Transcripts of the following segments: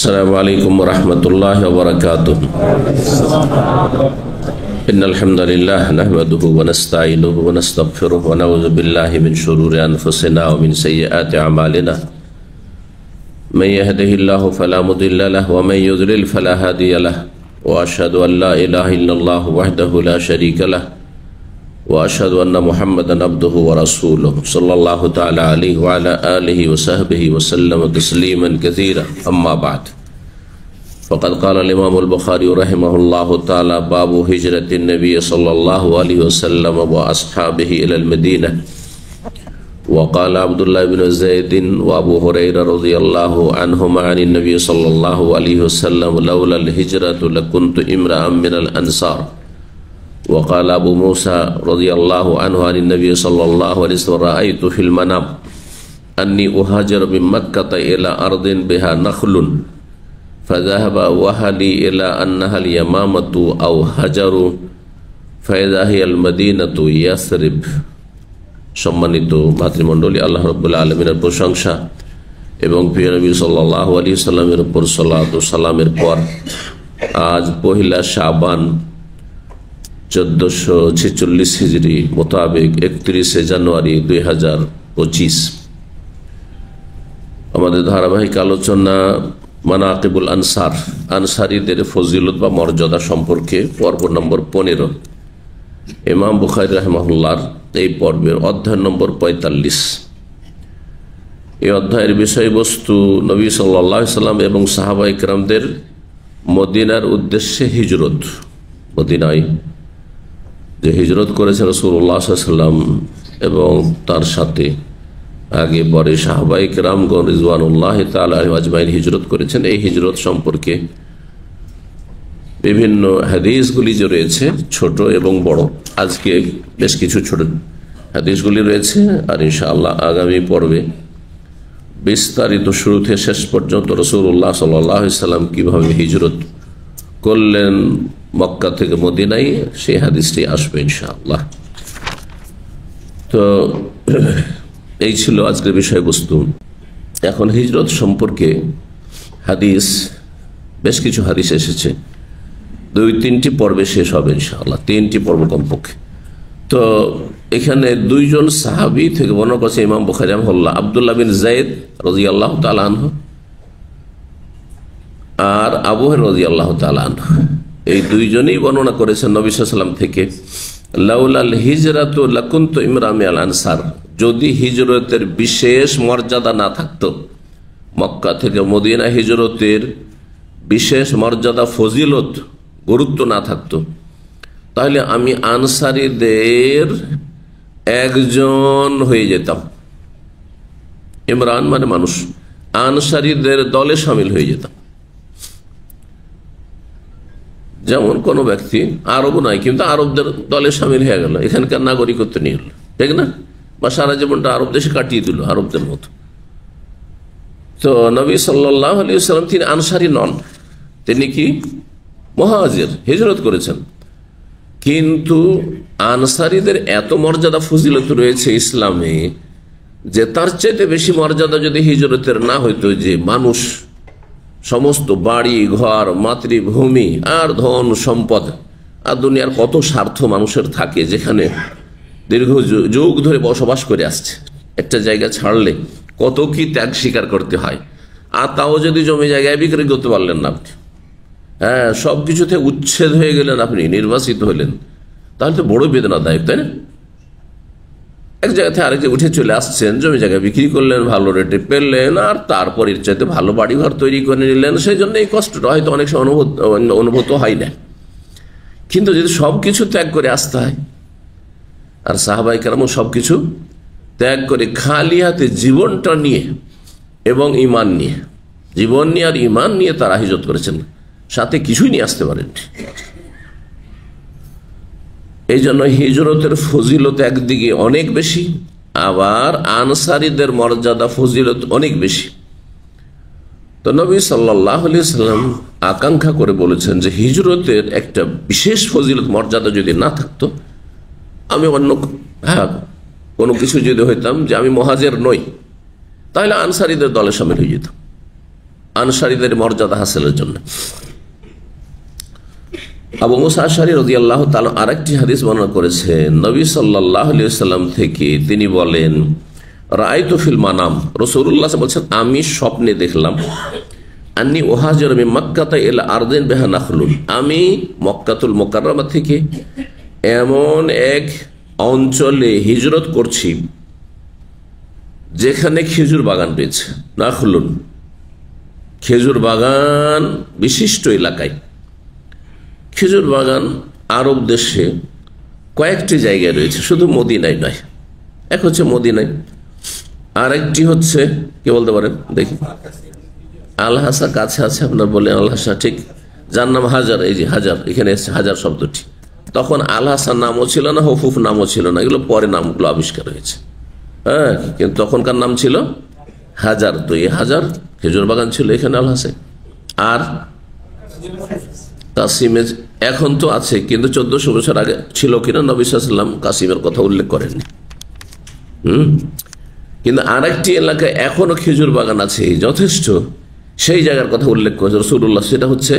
अस्सलामु अलैकुम वरहमतुल्लाहि वबरकातुहू। इन्नल हम्दुलिल्लाह नहमदुहु व नस्तईनुहु व नस्तगफिरुहु व नऊज़ु बिल्लाहि मिन शुरूरि अनफुसिना व मिन सय्यिआति अमालिना। मन यहदिहिल्लाहु फला मुदिल्ल लहु व मन युद्लिल फला हादिय लहु व अशहदु अन ला इलाहा इल्लल्लाहु वहदहु ला शरीका लहु व अशहदु अन्ना मुहम्मदन अब्दुहु व रसूलुहु सल्लल्लाहु तआला अलैहि व अला आलिहि व सहबिहि व सल्लम तस्लीमन कसीरा। अम्मा बाद फ़क़द क़ाल इमामुल बुख़ारी रहिमहुल्लाहु तआला बाबु हिजरतिन नबी सल्लल्लाहु अलैहि वसल्लम व अस्हाबिहि इलल मदीना व क़ाल अब्दुल्लाह इब्न ज़ैद व अबू हुरैरा रज़ियल्लाहु अन्हुमा अनिन नबी सल्लल्लाहु अलैहि वसल्लम लौलल हिजरतु लकुन्तु इम्रअम मिनल अंसार वक़ाल अबू मूसा रज़ियल्लाहु अन्हु अन नबी सल्लल्लाहु अलैहि वसल्लम रअयतु फिल मनाम अन्नी उहाजिरु मिन मक्का इला अर्दिन बिहा नख़लुन फ़ज़हब वहली इला अन्नहल यमामतु औ हजरु फ़इज़ा हियल मदीनतु यस्रिब। सम्मानित भातृमंडলী, আল্লাহ রাব্বুল আলামিনের প্রশংসা এবং প্রিয় নবী সাল্লাল্লাহু আলাইহি ওয়াসাল্লামের উপর সালাত ও সালামের পর আজ পহিলা শাবান 1446 হিজরি মোতাবেক 31 জানুয়ারি 2025 আমাদের ধারাবাহিক আলোচনা মানাকিবুল আনসার, আনসারীদের ফজিলত বা মর্যাদা সম্পর্কে পর্ব নম্বর 15। ইমাম বুখারী রাহিমাহুল্লাহর এই পর্বের অধ্যায় নম্বর 45। এই অধ্যায়ের বিষয়বস্তু নবী সাল্লাল্লাহু আলাইহি সাল্লাম এবং সাহাবায়ে কেরামদের মদিনার উদ্দেশ্যে হিজরত, মদিনায় যে হিজরত করেছেন রাসূলুল্লাহ সাল্লাল্লাহু আলাইহি ওয়াসাল্লাম এবং তার সাথে আগে পরে সাহাবায়ে কেরামগণ রিজওয়ানুল্লাহি তাআলা আলাইহিম আজমাইন হিজরত করেছেন। এই হিজরত সম্পর্কে বিভিন্ন হাদিসগুলি যে রয়েছে ছোট এবং বড়, আজকে বেশ কিছু ছোট হাদিসগুলি রয়েছে আর ইনশাআল্লাহ আগামী পর্বে বিস্তারিত শুরু থেকে শেষ পর্যন্ত রাসূলুল্লাহ সাল্লাল্লাহু আলাইহি ওয়াসাল্লাম কিভাবে হিজরত করলেন মক্কা থেকে মদিনায় সেই হাদিসটি আসবে ইনশাআল্লাহ। তো এই ছিল আজকের বিষয়বস্তু। এখন হিজরত সম্পর্কে হাদিস, বেশ কিছু হাদিস এসেছে, 2-3টি পর্বে শেষ হবে ইনশাআল্লাহ, 3টি পর্ব কমপক্ষে। তো এখানে দুইজন সাহাবী থেকে বর্ণনা করেছে ইমাম বুখারী রাহিমাহুল্লাহ, আব্দুল্লাহ বিন যায়েদ রাদিয়াল্লাহু তাআলা আনহু আর আবু হুরায়রা রাদিয়াল্লাহু তাআলা আনহু। এই দুইজনই বর্ণনা করেছেন নবী সাল্লাল্লাহু আলাইহি ওয়াসাল্লাম থেকে, লাউলাল হিজরাতু লাকুনতু ইমরাম আল আনসার, যদি হিজরতের বিশেষ মর্যাদা না থাকতো, মক্কা থেকে মদিনা হিজরতের বিশেষ মর্যাদা, ফজিলত, গুরুত্ব না থাকতো, তাহলে আমি আনসারীদের একজন হয়ে যেতাম। ইমরান মানে মানুষ, আনসারীদের দলে শামিল হয়ে যেতাম। যেমন কোন ব্যক্তি আরব নাই কিন্তু আরবদের দলে শামিল হয়ে গেল, এখানকার নাগরিকত্ব নিয়ে গেল, ঠিক না, বা সারা জীবনটা আরব দেশে কাটিয়ে দিল আরবদের মতো। তো নবী সাল্লাল্লাহু আলাইহি ওয়াসাল্লাম তিনি আনসারী নন, তিনি কি মুহাজির, হিজরত করেছেন। কিন্তু আনসারীদের এত মর্যাদা ফজিলত রয়েছে ইসলামে যে তার চাইতে বেশি মর্যাদা যদি হিজরতের না হইতো, যে মানুষ সমস্ত বাড়ি ঘর মাতৃভূমি আর ধন সম্পদ আর দুনিয়ার কত স্বার্থ মানুষের থাকে, যেখানে দীর্ঘ যুগ ধরে বসবাস করে আসছে, একটা জায়গা ছাড়লে কত কি ত্যাগ স্বীকার করতে হয়, আর তাও যদি জমি জায়গায় বিক্রি করতে পারলেন না আপনি, হ্যাঁ, সবকিছু থেকে উচ্ছেদ হয়ে গেলেন, আপনি নির্বাসিত হলেন, তাহলে তো বড় বেদনাদায়ক, তাই না? এক জায়গা থেকে আরেক জায়গায় উঠে চলে আসছেন, জমি জায়গা বিক্রি করলেন, ভালো রেটে পেলেন, আর তারপর এর চাইতে ভালো বাড়িঘর তৈরি করে নিলেন, সেই জন্য এই কষ্টটা হয়তো অনেক সময় অনুভূত হয় না। কিন্তু যদি সবকিছু ত্যাগ করে আসতে হয়, আর সাহাবায়ে কেরাম সবকিছু ত্যাগ করে খালি হাতে জীবনটা নিয়ে এবং ইমান নিয়ে, জীবন নিয়ে আর ইমান নিয়ে তারা হিজরত করেছেন, সাথে কিছুই নিয়ে আসতে পারেন। এই জন্য হিজরতের ফজিলত একদিকে অনেক বেশি, আবার আনসারীদের মর্যাদা ফজিলত অনেক বেশি। তো নবী সাল্লাল্লাহু আলাইহি ওয়াসাল্লাম আকাঙ্ক্ষা করে বলেছেন যে হিজরতের একটা বিশেষ ফজিলত মর্যাদা যদি না থাকতো, আমি অন্য কোনো কিছু যদি হইতাম, যে আমি মুহাজির নই, তাহলে আনসারীদের দলে শামিল হয়ে যেতাম। আনসারীদের মর্যাদা হাসিলের জন্য। আবু মুসা আশআরী রাদিয়াল্লাহু তাআলা আরেকটি হাদিস বর্ণনা করেছেন, নবী সাল্লাল্লাহু আলাইহি ওয়াসাল্লাম থেকে তিনি বলেন, রাআইতু ফিল মানাম, রাসূলুল্লাহ বলছেন আমি স্বপ্নে দেখলাম, আন্নী উহাজিরু মিন মক্কাতা ইলা আরদিন বিহা নাখলুন, আমি মক্কাতুল মুকাররমা থেকে এমন এক অঞ্চলে হিজরত করছি যেখানে খেজুর বাগান রয়েছে। নাখলুন খেজুর বাগান বিশিষ্ট এলাকায়। খেজুর বাগান আরব দেশে কয়েকটি জায়গায় রয়েছে, শুধু মদিনায় নয়। এক হচ্ছে মদিনায়, আর একটি হচ্ছে কে বলতে পারেন দেখি, আল হাসা কাছে আছে, আপনার বলেন আল হাসা, ঠিক, যার নাম হাজার, এই যে হাজার, এখানে এসছে হাজার শব্দটি। তখন আল হাসান নামও ছিল না, হুফুফ নামও ছিল না, এগুলো পরে নামগুলো আবিষ্কার হয়েছে। হ্যাঁ, কিন্তু তখনকার নাম ছিল হাজার। তো এই হাজার খেজুর বাগান ছিল এখানে আল হাসে। আর কাসিমে এখন তো আছে, কিন্তু 1400 বছর আগে ছিল কিনা নবী সাল্লাল্লাহু আলাইহি ওয়াসাল্লাম কাসিমের কথা উল্লেখ করেননি। কিন্তু আরেকটি এলাকায় এখনো খেজুর বাগান আছে যথেষ্ট, সেই জায়গার কথা উল্লেখ করেছে রাসূলুল্লাহ, সেটা হচ্ছে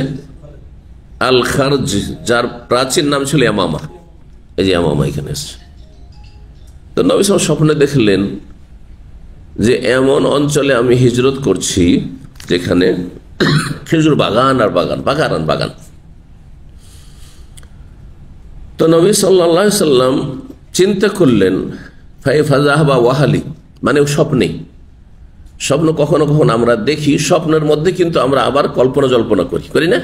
আল খারজ, যার প্রাচীন নাম ছিল ইয়ামামা। এই যে ইয়ামামা এখানে এসছে। তো নবী সাল্লাল্লাহু আলাইহি ওয়াসাল্লাম স্বপ্নে দেখলেন যে এমন অঞ্চলে আমি হিজরত করছি যেখানে খেজুর বাগান আর বাগান, বাগান আর বাগান। তো নবী সাল্লাল্লাহু আলাইহি ওয়াসাল্লাম চিন্তা করলেন, ফাযাহাবা ওয়াহালি, মানে স্বপ্নে। স্বপ্ন কখনো কখনো আমরা দেখি, স্বপ্নের মধ্যে কিন্তু আমরা আবার কল্পনা জল্পনা করি না?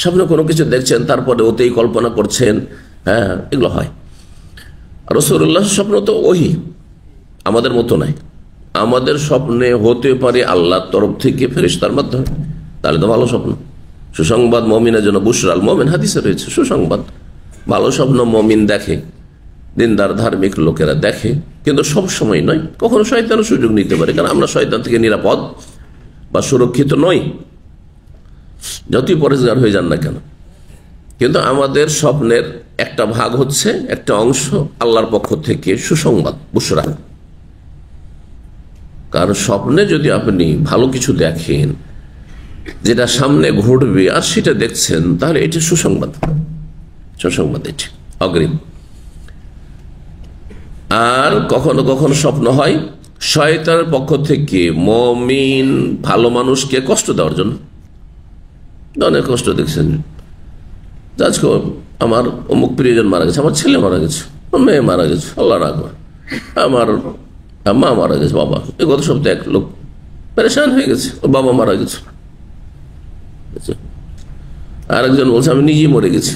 স্বপ্নে কোনো কিছু দেখছেন, তারপরে ওতেই কল্পনা করছেন, হ্যাঁ, এগুলো হয়। রাসূলুল্লাহ স্বপ্ন তো ওহী, আমাদের মতো নাই। আমাদের স্বপ্নে হতে পারে আল্লাহর তরফ থেকে ফেরেশতার মাধ্যমে, তাহলে তো ভালো স্বপ্ন। সুসংবাদ মুমিনের জন্য বুশরাল মুমিন, হাদিসে রয়েছে সুসংবাদ। ভালো স্বপ্ন মুমিন দেখে, দিনদার ধার্মিক লোকেরা দেখে, কিন্তু সব সময় নয়। কখনো শয়তানও সুযোগ নিতে পারে, কারণ আমরা শয়তান থেকে নিরাপদ বা সুরক্ষিত নই, যতই পরেজগার হয়ে যান না কেন। কিন্তু আমাদের স্বপ্নের একটা ভাগ হচ্ছে, একটা অংশ আল্লাহর পক্ষ থেকে সুসংবাদ, বুশরা। কারণ স্বপ্নে যদি আপনি ভালো কিছু দেখেন যেটা সামনে ঘটবে আর সেটা দেখছেন, তাহলে এটি সুসংবাদ, সুসংবাদ, এটি অগ্রিম। আর কখনো কখনো স্বপ্ন হয় শয়তানের পক্ষ থেকে মুমিন ভালো মানুষকে কষ্ট দেওয়ার জন্য। অনেক কষ্ট দেখছেন, আজকে আমার অমুক প্রিয়জন মারা গেছে, আমার ছেলে মারা গেছে, আমার মেয়ে মারা গেছে, আল্লাহ রাখবে, আমার মা মারা গেছে, বাবা, এই গত সপ্তাহে এক লোক পেরেশান হয়ে গেছে, ওর বাবা মারা গেছে। আরেকজন বলছে আমি নিজেই মরে গেছি।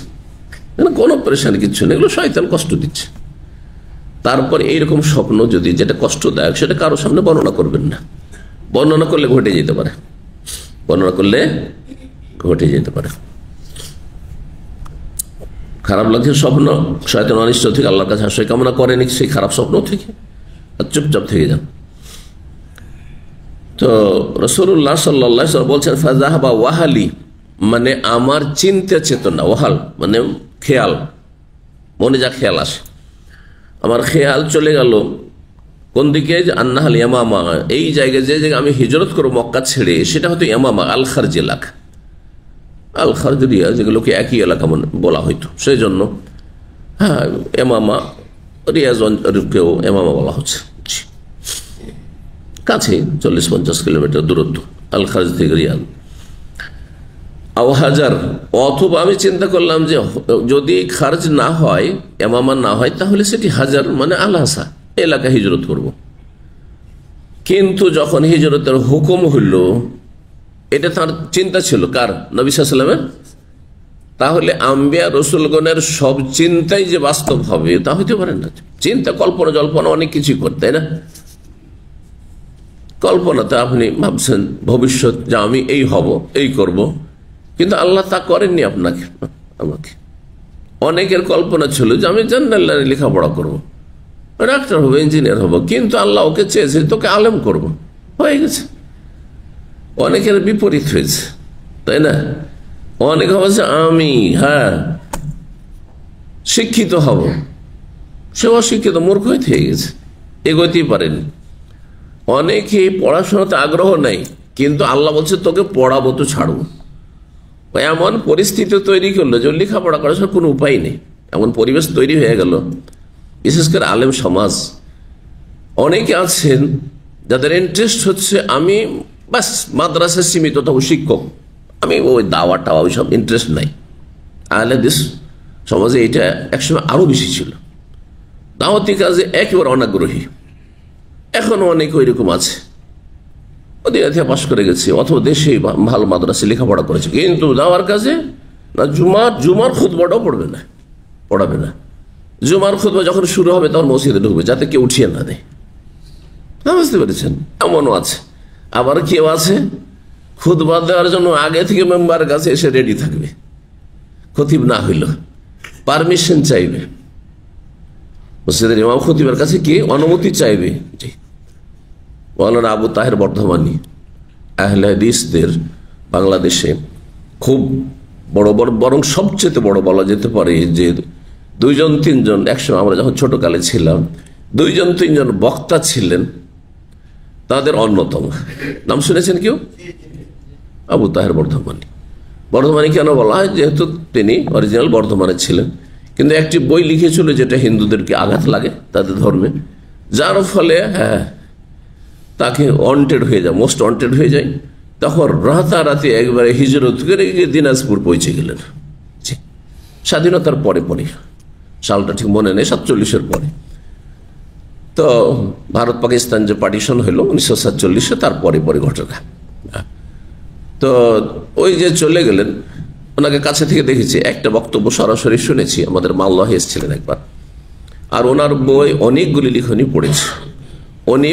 কোনো পেরেশানি কিচ্ছু নেই, এগুলো শয়তান কষ্ট দিচ্ছে। তারপর এইরকম স্বপ্ন যদি, যেটা কষ্টদায়ক, সেটা কারোর সামনে বর্ণনা করবেন না। বর্ণনা করলে ঘটে যেতে পারে, বর্ণনা করলে ঘটে যেতে পারে। খারাপ লাগছে স্বপ্ন, শয়তান অনিষ্ট থেকে আল্লাহর কাছে আশ্রয় কামনা করেনি সেই খারাপ স্বপ্ন থেকে, আর চুপচাপ থেকে যান। তো রাসূলুল্লাহ সাল্লাল্লাহু আলাইহি ওয়াসাল্লাম বলছেন, ফাযাহাবা ওয়াহালি, মানে আমার চিন্তা চেতনা, ওয়াহাল মানে খেয়াল, মনে যা খেয়াল আসে, আমার খেয়াল চলে গেল কোন দিকে, যে আন্নাহাল ইয়ামামা, এই জায়গায় যে জায়গায় আমি হিজরত করবো মক্কা ছেড়ে, সেটা হয়তো ইয়ামামা, আল খারজ এলাকা, আল খারজ রিয়া, যেগুলোকে একই এলাকা বলা হইতো, সেই জন্য হ্যাঁ ইয়ামামা, রিয়াজকেও ইয়ামামা বলা হচ্ছে, কাছে 40-50 কিলোমিটার দূরত্ব আল খারজ থেকে রিয়াদ। আও হাজার, অথবা আমি চিন্তা করলাম যে যদি খারজ না হয়, ইয়ামামা না হয়, তাহলে সেটি হাজার মানে আল হাসা এলাকা হিজরত করব। কিন্তু যখন হিজরতের হুকুম হইল, এটা তার চিন্তা ছিল, কার? নবী সাল্লাল্লাহু আলাইহি ওয়াসাল্লামের। তাহলে আম্বিয়া রসুলগণের সব চিন্তাই যে বাস্তব হবে তা হইতে পারে না। চিন্তা, কল্পনা জল্পনা অনেক কিছুই করতে, তাই না? কল্পনাতে আপনি ভাবছেন ভবিষ্যৎ যে আমি এই হব, এই করব, কিন্তু আল্লাহ তা করেননি আপনাকে, আমাকে। অনেকের কল্পনা ছিল যে আমি জেনারেল লাইনে লেখাপড়া করবো, ডাক্তার হবো, ইঞ্জিনিয়ার হবো, কিন্তু আল্লাহ ওকে চেয়েছে তোকে আলেম করবো, হয়ে গেছে। অনেকের বিপরীত হয়েছে, তাই না? অনেকে ভাবছে আমি শিক্ষিত হব, সে অশিক্ষিত, মূর্খ হয়ে থেকে গেছে, এগোতেই পারেনি। অনেকে পড়াশোনাতে আগ্রহ নেই, কিন্তু আল্লাহ বলছে তোকে পড়াবো তো ছাড়বো। এমন পরিস্থিতি তৈরি করলো যে লেখাপড়া করার কোনো উপায় নেই, এমন পরিবেশ তৈরি হয়ে গেল। বিশেষ করে আলেম সমাজ অনেকে আছেন যাদের ইন্টারেস্ট হচ্ছে আমি বাস মাদ্রাসায় সীমিত তবু শিক্ষক, আমি ওই দাওয়া টাওয়া ওইসব ইন্টারেস্ট নাই। আহলে হাদিস সমাজে এটা একসময় আরো বেশি ছিল, দাওয়াতি কাজে একেবারে অনাগ্রহী। এখনো অনেক ওই রকম আছে, ওদের পাশ করে গেছে অথবা দেশে ভালো মাদ্রাসা লেখাপড়া করেছে, কিন্তু দাওয়ার কাজে না জুমার খুতবাটাও পড়াবে না। জুমার খুতবা যখন শুরু হবে তখন মসজিদে ঢুকবে যাতে কেউ উঠিয়ে না দেয়। বুঝতে পেরেছেন? এমনও আছে। আবার কেউ আছে খুতবা দেওয়ার জন্য আগে থেকে মেম্বারের কাছে এসে রেডি থাকবে, খতিব না হইল পারমিশন চাইবে, মসজিদের ইমাম খতিবের কাছে কি অনুমতি চাইবে। জি, মৌলানা আবু তাহের বর্ধমানী আহলে হাদিসদের বাংলাদেশে খুব বড় বরং সবচেয়ে বড় বলা যেতে পারে যে 2-3জন একসময় আমরা যখন ছোটকালে ছিলাম 2-3জন বক্তা ছিলেন, তাদের অন্যতম। নাম শুনেছেন কেউ? আবু তাহের বর্ধমানী কেন বলা হয়? যেহেতু তিনি অরিজিনাল বর্ধমানে ছিলেন, কিন্তু একটি বই লিখেছিল যেটা হিন্দুদেরকে আঘাত লাগে তাদের ধর্মে, যার ফলে তাকে ওয়ান্টেড হয়ে যায়, মোস্ট ওয়ান্টেড হয়ে যায়। তখন রাতারাতি একবারে হিজরত করে গিয়ে দিনাজপুর পৌঁছে গেলেন। স্বাধীনতার পরে সালটা ঠিক মনে নেই, 47-এর পরে। তো ভারত পাকিস্তান যে পার্টিশন হলো 1947-এ, তারপরে ঘটনা। তো ওই যে চলে গেলেন, ওনাকে কাছে থেকে দেখেছি, একটা বক্তব্য সরাসরি শুনেছি, আমাদের মাল্লাহে এসেছিলেন একবার। আর ওনার বই অনেকগুলি লিখনি পড়েছে। উনি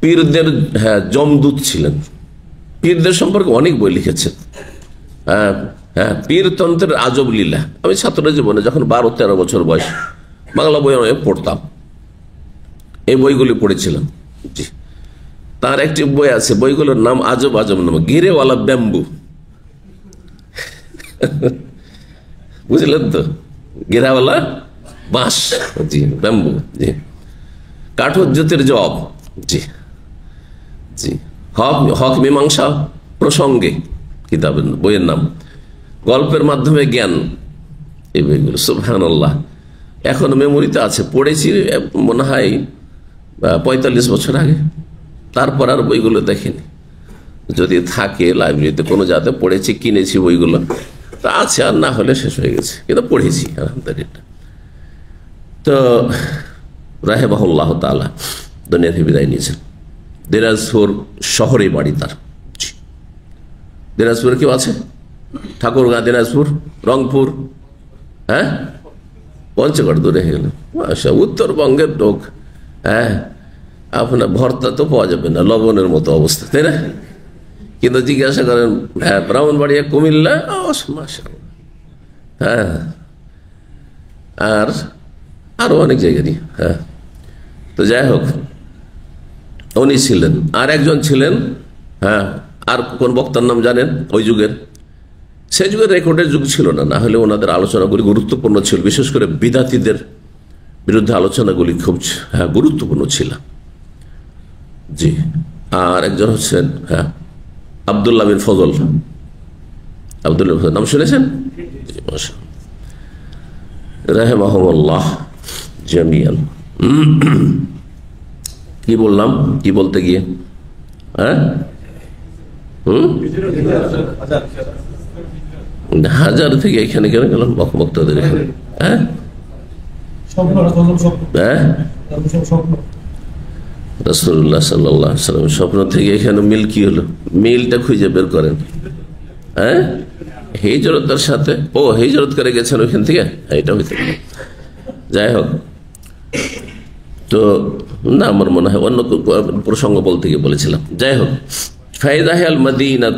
পীরদের জমদূত ছিলেন, পীরদের সম্পর্কে অনেক বই লিখেছেন। পীরতন্ত্রের আজব লীলা। আমি ছাত্র জীবনে যখন 12-13 বছর বয়স বাংলা বই পড়তাম, এই বইগুলি পড়েছিলাম। জি, তার একটি বই আছে, বইগুলোর নাম আজব নাম, গিরেওয়ালা ব্যাম্বু। বুঝলেন তো? গিরাওয়ালা বাঁশ, জি, ব্যাম্বু, জি, কাঠোজ্যোতির জব, জি জি, হক মীমাংসা প্রসঙ্গে কিতাবের বইয়ের নাম, গল্পের মাধ্যমে জ্ঞান, এই বইগুলো সুবহানাল্লাহ এখন মেমোরিতে আছে। পড়েছি মনে হয় 45 বছর আগে, তারপর আর বইগুলো দেখিনি। যদি থাকে লাইব্রেরিতে কোনো যাতে পড়েছি, কিনেছি বইগুলো তা আছে, আর না হলে শেষ হয়ে গেছে, কিন্তু পড়েছি আলহামদুলিল্লাহ। তো রাহিমাহুল্লাহ তাআলা দুনিয়া থেকে বিদায় নিয়েছেন। দিনাজপুর শহরে বাড়ি তার। দিনাজপুরে কেউ আছে? ঠাকুরগাঁ, দিনাজপুর, রংপুর, পঞ্চগড় দূরে হয়ে গেল। উত্তরবঙ্গের লোক, আপনার ভর্তা তো পাওয়া যাবে না, লবণের মতো অবস্থা, তাই না? কিন্তু জিজ্ঞাসা করেন ব্রাহ্মণবাড়িয়া, কুমিল্লা, আর আরো অনেক জায়গারই। তো যাই হোক, উনি ছিলেন। আর একজন ছিলেন, আর কোন বক্তার নাম জানেন? ওই যুগের, সেই যুগের রেকর্ডের যুগ ছিল না, না হলে ওনাদের আলোচনাগুলি গুরুত্বপূর্ণ ছিল, বিশেষ করে বিদাতীদের বিরুদ্ধে আলোচনাগুলি খুব গুরুত্বপূর্ণ ছিল। জি, আর একজন হচ্ছেন আব্দুল্লাহ বিন ফজল। আব্দুল্লাহ নাম শুনেছেন? রাহিমাহুল্লাহ জামিয়ান। কি বললাম, কি বলতে গিয়ে? হাজার থেকে এখানে কেন গেলাম? বক্তাদের এখানে রাসূলুল্লাহ সাল্লাল্লাহু আলাইহি ওয়াসাল্লাম স্বপ্ন থেকে এখানে মিল কি হলো? মিলটা খুঁজে বের করেন। হিজরতের সাথে, হিজরত করে গেছেন ওইখান থেকে, এটা হইতে পারে। যাই হোক, তো না, আমার মনে হয় অন্য প্রসঙ্গ বলতে গিয়ে বলেছিলাম। যাই হোক, ফাইদাহাল মদিনা,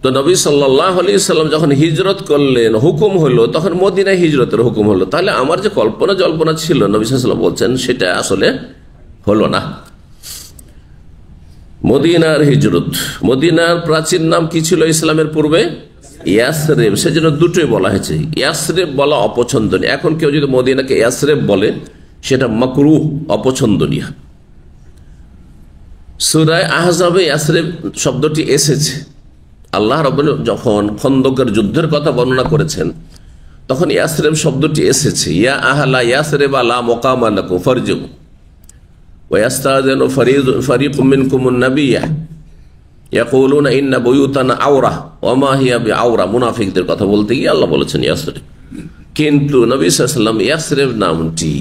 তো নবী সাল্লাল্লাহু আলাইহি ওয়াসাল্লাম যখন হিজরত করলেন, হুকুম হলো, তখন মদিনায় হিজরতের হুকুম হলো। তাহলে আমার যে কল্পনা জল্পনা ছিল নবী সাল্লাল্লাহু আলাইহি ওয়াসাল্লাম বলছেন, সেটা আসলে হলো না। মদিনার হিজরত, মদিনার প্রাচীন নাম কি ছিল ইসলামের পূর্বে? ইয়াসরেব। সেজন্য দুটোই বলা হয়েছে। ইয়াসরেব বলা অপছন্দনীয়। এখন কেউ যদি মদিনাকে ইয়াসরেব বলে, সেটা মাকরুহ, অপছন্দনীয়। সূরা আহজাবে ইয়াসরিব শব্দটি এসেছে, আল্লাহ রাব্বুল যখন খন্দকের যুদ্ধের কথা বর্ণনা করেছেন তখন ইয়াসরিব শব্দটি এসেছে। ইয়া আহলা ইয়াসরিব লা মুকামা লাকুম ফারজিউ ওয়া ইস্তাযিনু ফারীকুম মিনকুমুন নাবিয়্যা ইয়াকুলুনা ইন্না বুয়ুতানা আওরা ওয়া মা হিয়া বিআওরা। মুনাফিকদের কথা বলতে গিয়ে আল্লাহ বলেছেন ইয়াসরিব। কিন্তু নবী সাল্লাল্লাহু আলাইহি ওয়াসাল্লাম ইয়াসরিব নামটি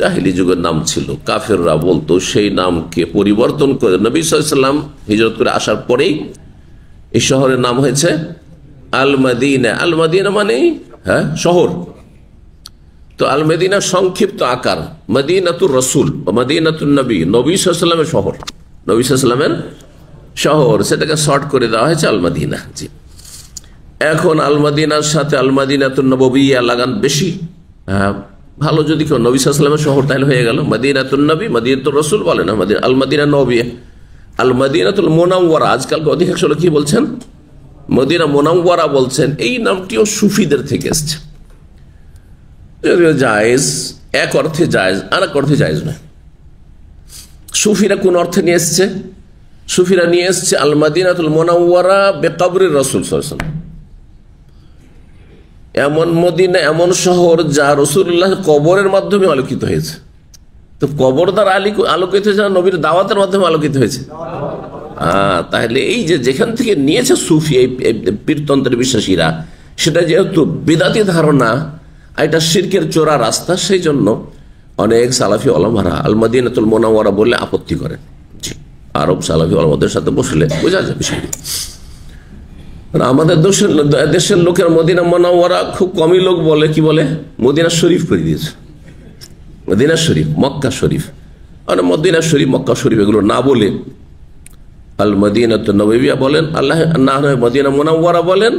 জাহিলি যুগের নাম ছিল, কাফেররা বলতো, সেই নামকে পরিবর্তন করে নবী সাল্লাল্লাহু আলাইহি ওয়াসাল্লাম হিজরত করে আসার পরেই এই শহরের নাম হয়েছে আল মদিনা। আল মদিনা মানে শহর। তো আল মদিনা সংক্ষিপ্ত আকার মদিনাতুর রাসূল বা মদিনাতুন নবী, নবী সাল্লাল্লাহু আলাইহি ওয়াসাল্লামের শহর, নবী সাল্লাল্লাহু আলাইহি ওয়াসাল্লামের শহর, সেটাকে শর্ট করে দেওয়া হয়েছে আল মদিনা। জি, এখন আল মদিনার সাথে আল মদিনাতুন নববিয়্যা লাগান বেশি ভালো। যদি কেউ নবী সাল্লাল্লাহু আলাইহি ওয়াসাল্লামের শহর তাহলে হয়ে গেল মদিনাতুন নবী, মদিনাতুর রাসূল বলে না, আল মদিনা নববিয়্যা। আল মদিনাতুল মুনাওয়ারা আজকাল অধিকাংশ লোক কি বলছেন, মদিনা মুনাওয়ারা বলছেন। এই নামটিও সুফিদের থেকে এসছে, যদিও জায়েজ, এক অর্থে জায়েজ, আর এক অর্থে জায়েজ নয়। সুফিরা কোন অর্থে নিয়ে এসছে? সুফিরা নিয়ে এসছে আল মদিনাতুল মুনাওয়ারা বেকবরির রাসূল সাল্লাল্লাহু আলাইহি ওয়াসাল্লাম, এমন মদিনা, এমন শহর যা রাসূলুল্লাহ কবরের মাধ্যমে আলোকিত হয়েছে। তো কবর দ্বারা আলোকিত হয়েছে, নবীর দাওয়াতের মাধ্যমে আলোকিত হয়েছে। তাহলে এই যে যেখান থেকে নিয়েছে সুফি এই পীরতন্ত্রের বিশ্বাসীরা, সেটা যেহেতু বিদাতি ধারণা, এটা শিরকের চোরা রাস্তা, সেই জন্য অনেক সালাফি ওলামারা আল মদিনাতুল মুনাওয়ারা বললে আপত্তি করেন। জি, আরব সালাফি ওলামাদের সাথে বসলে বোঝা যায় বিষয়টি। আমাদের দেশের লোকের মদিনা মুনাওয়ারা খুব কমই লোক বলে, কি বলে, মদিনা শরীফ করে দিয়েছে। মদিনা শরীফ, মক্কা শরীফ, মানে মদিনা শরীফ, মক্কা শরীফ এগুলো না বলে আল মদিনাতুন নববিয়্যা বলেন, আল্লাহ না হয় মদিনা মুনাওয়ারা বলেন।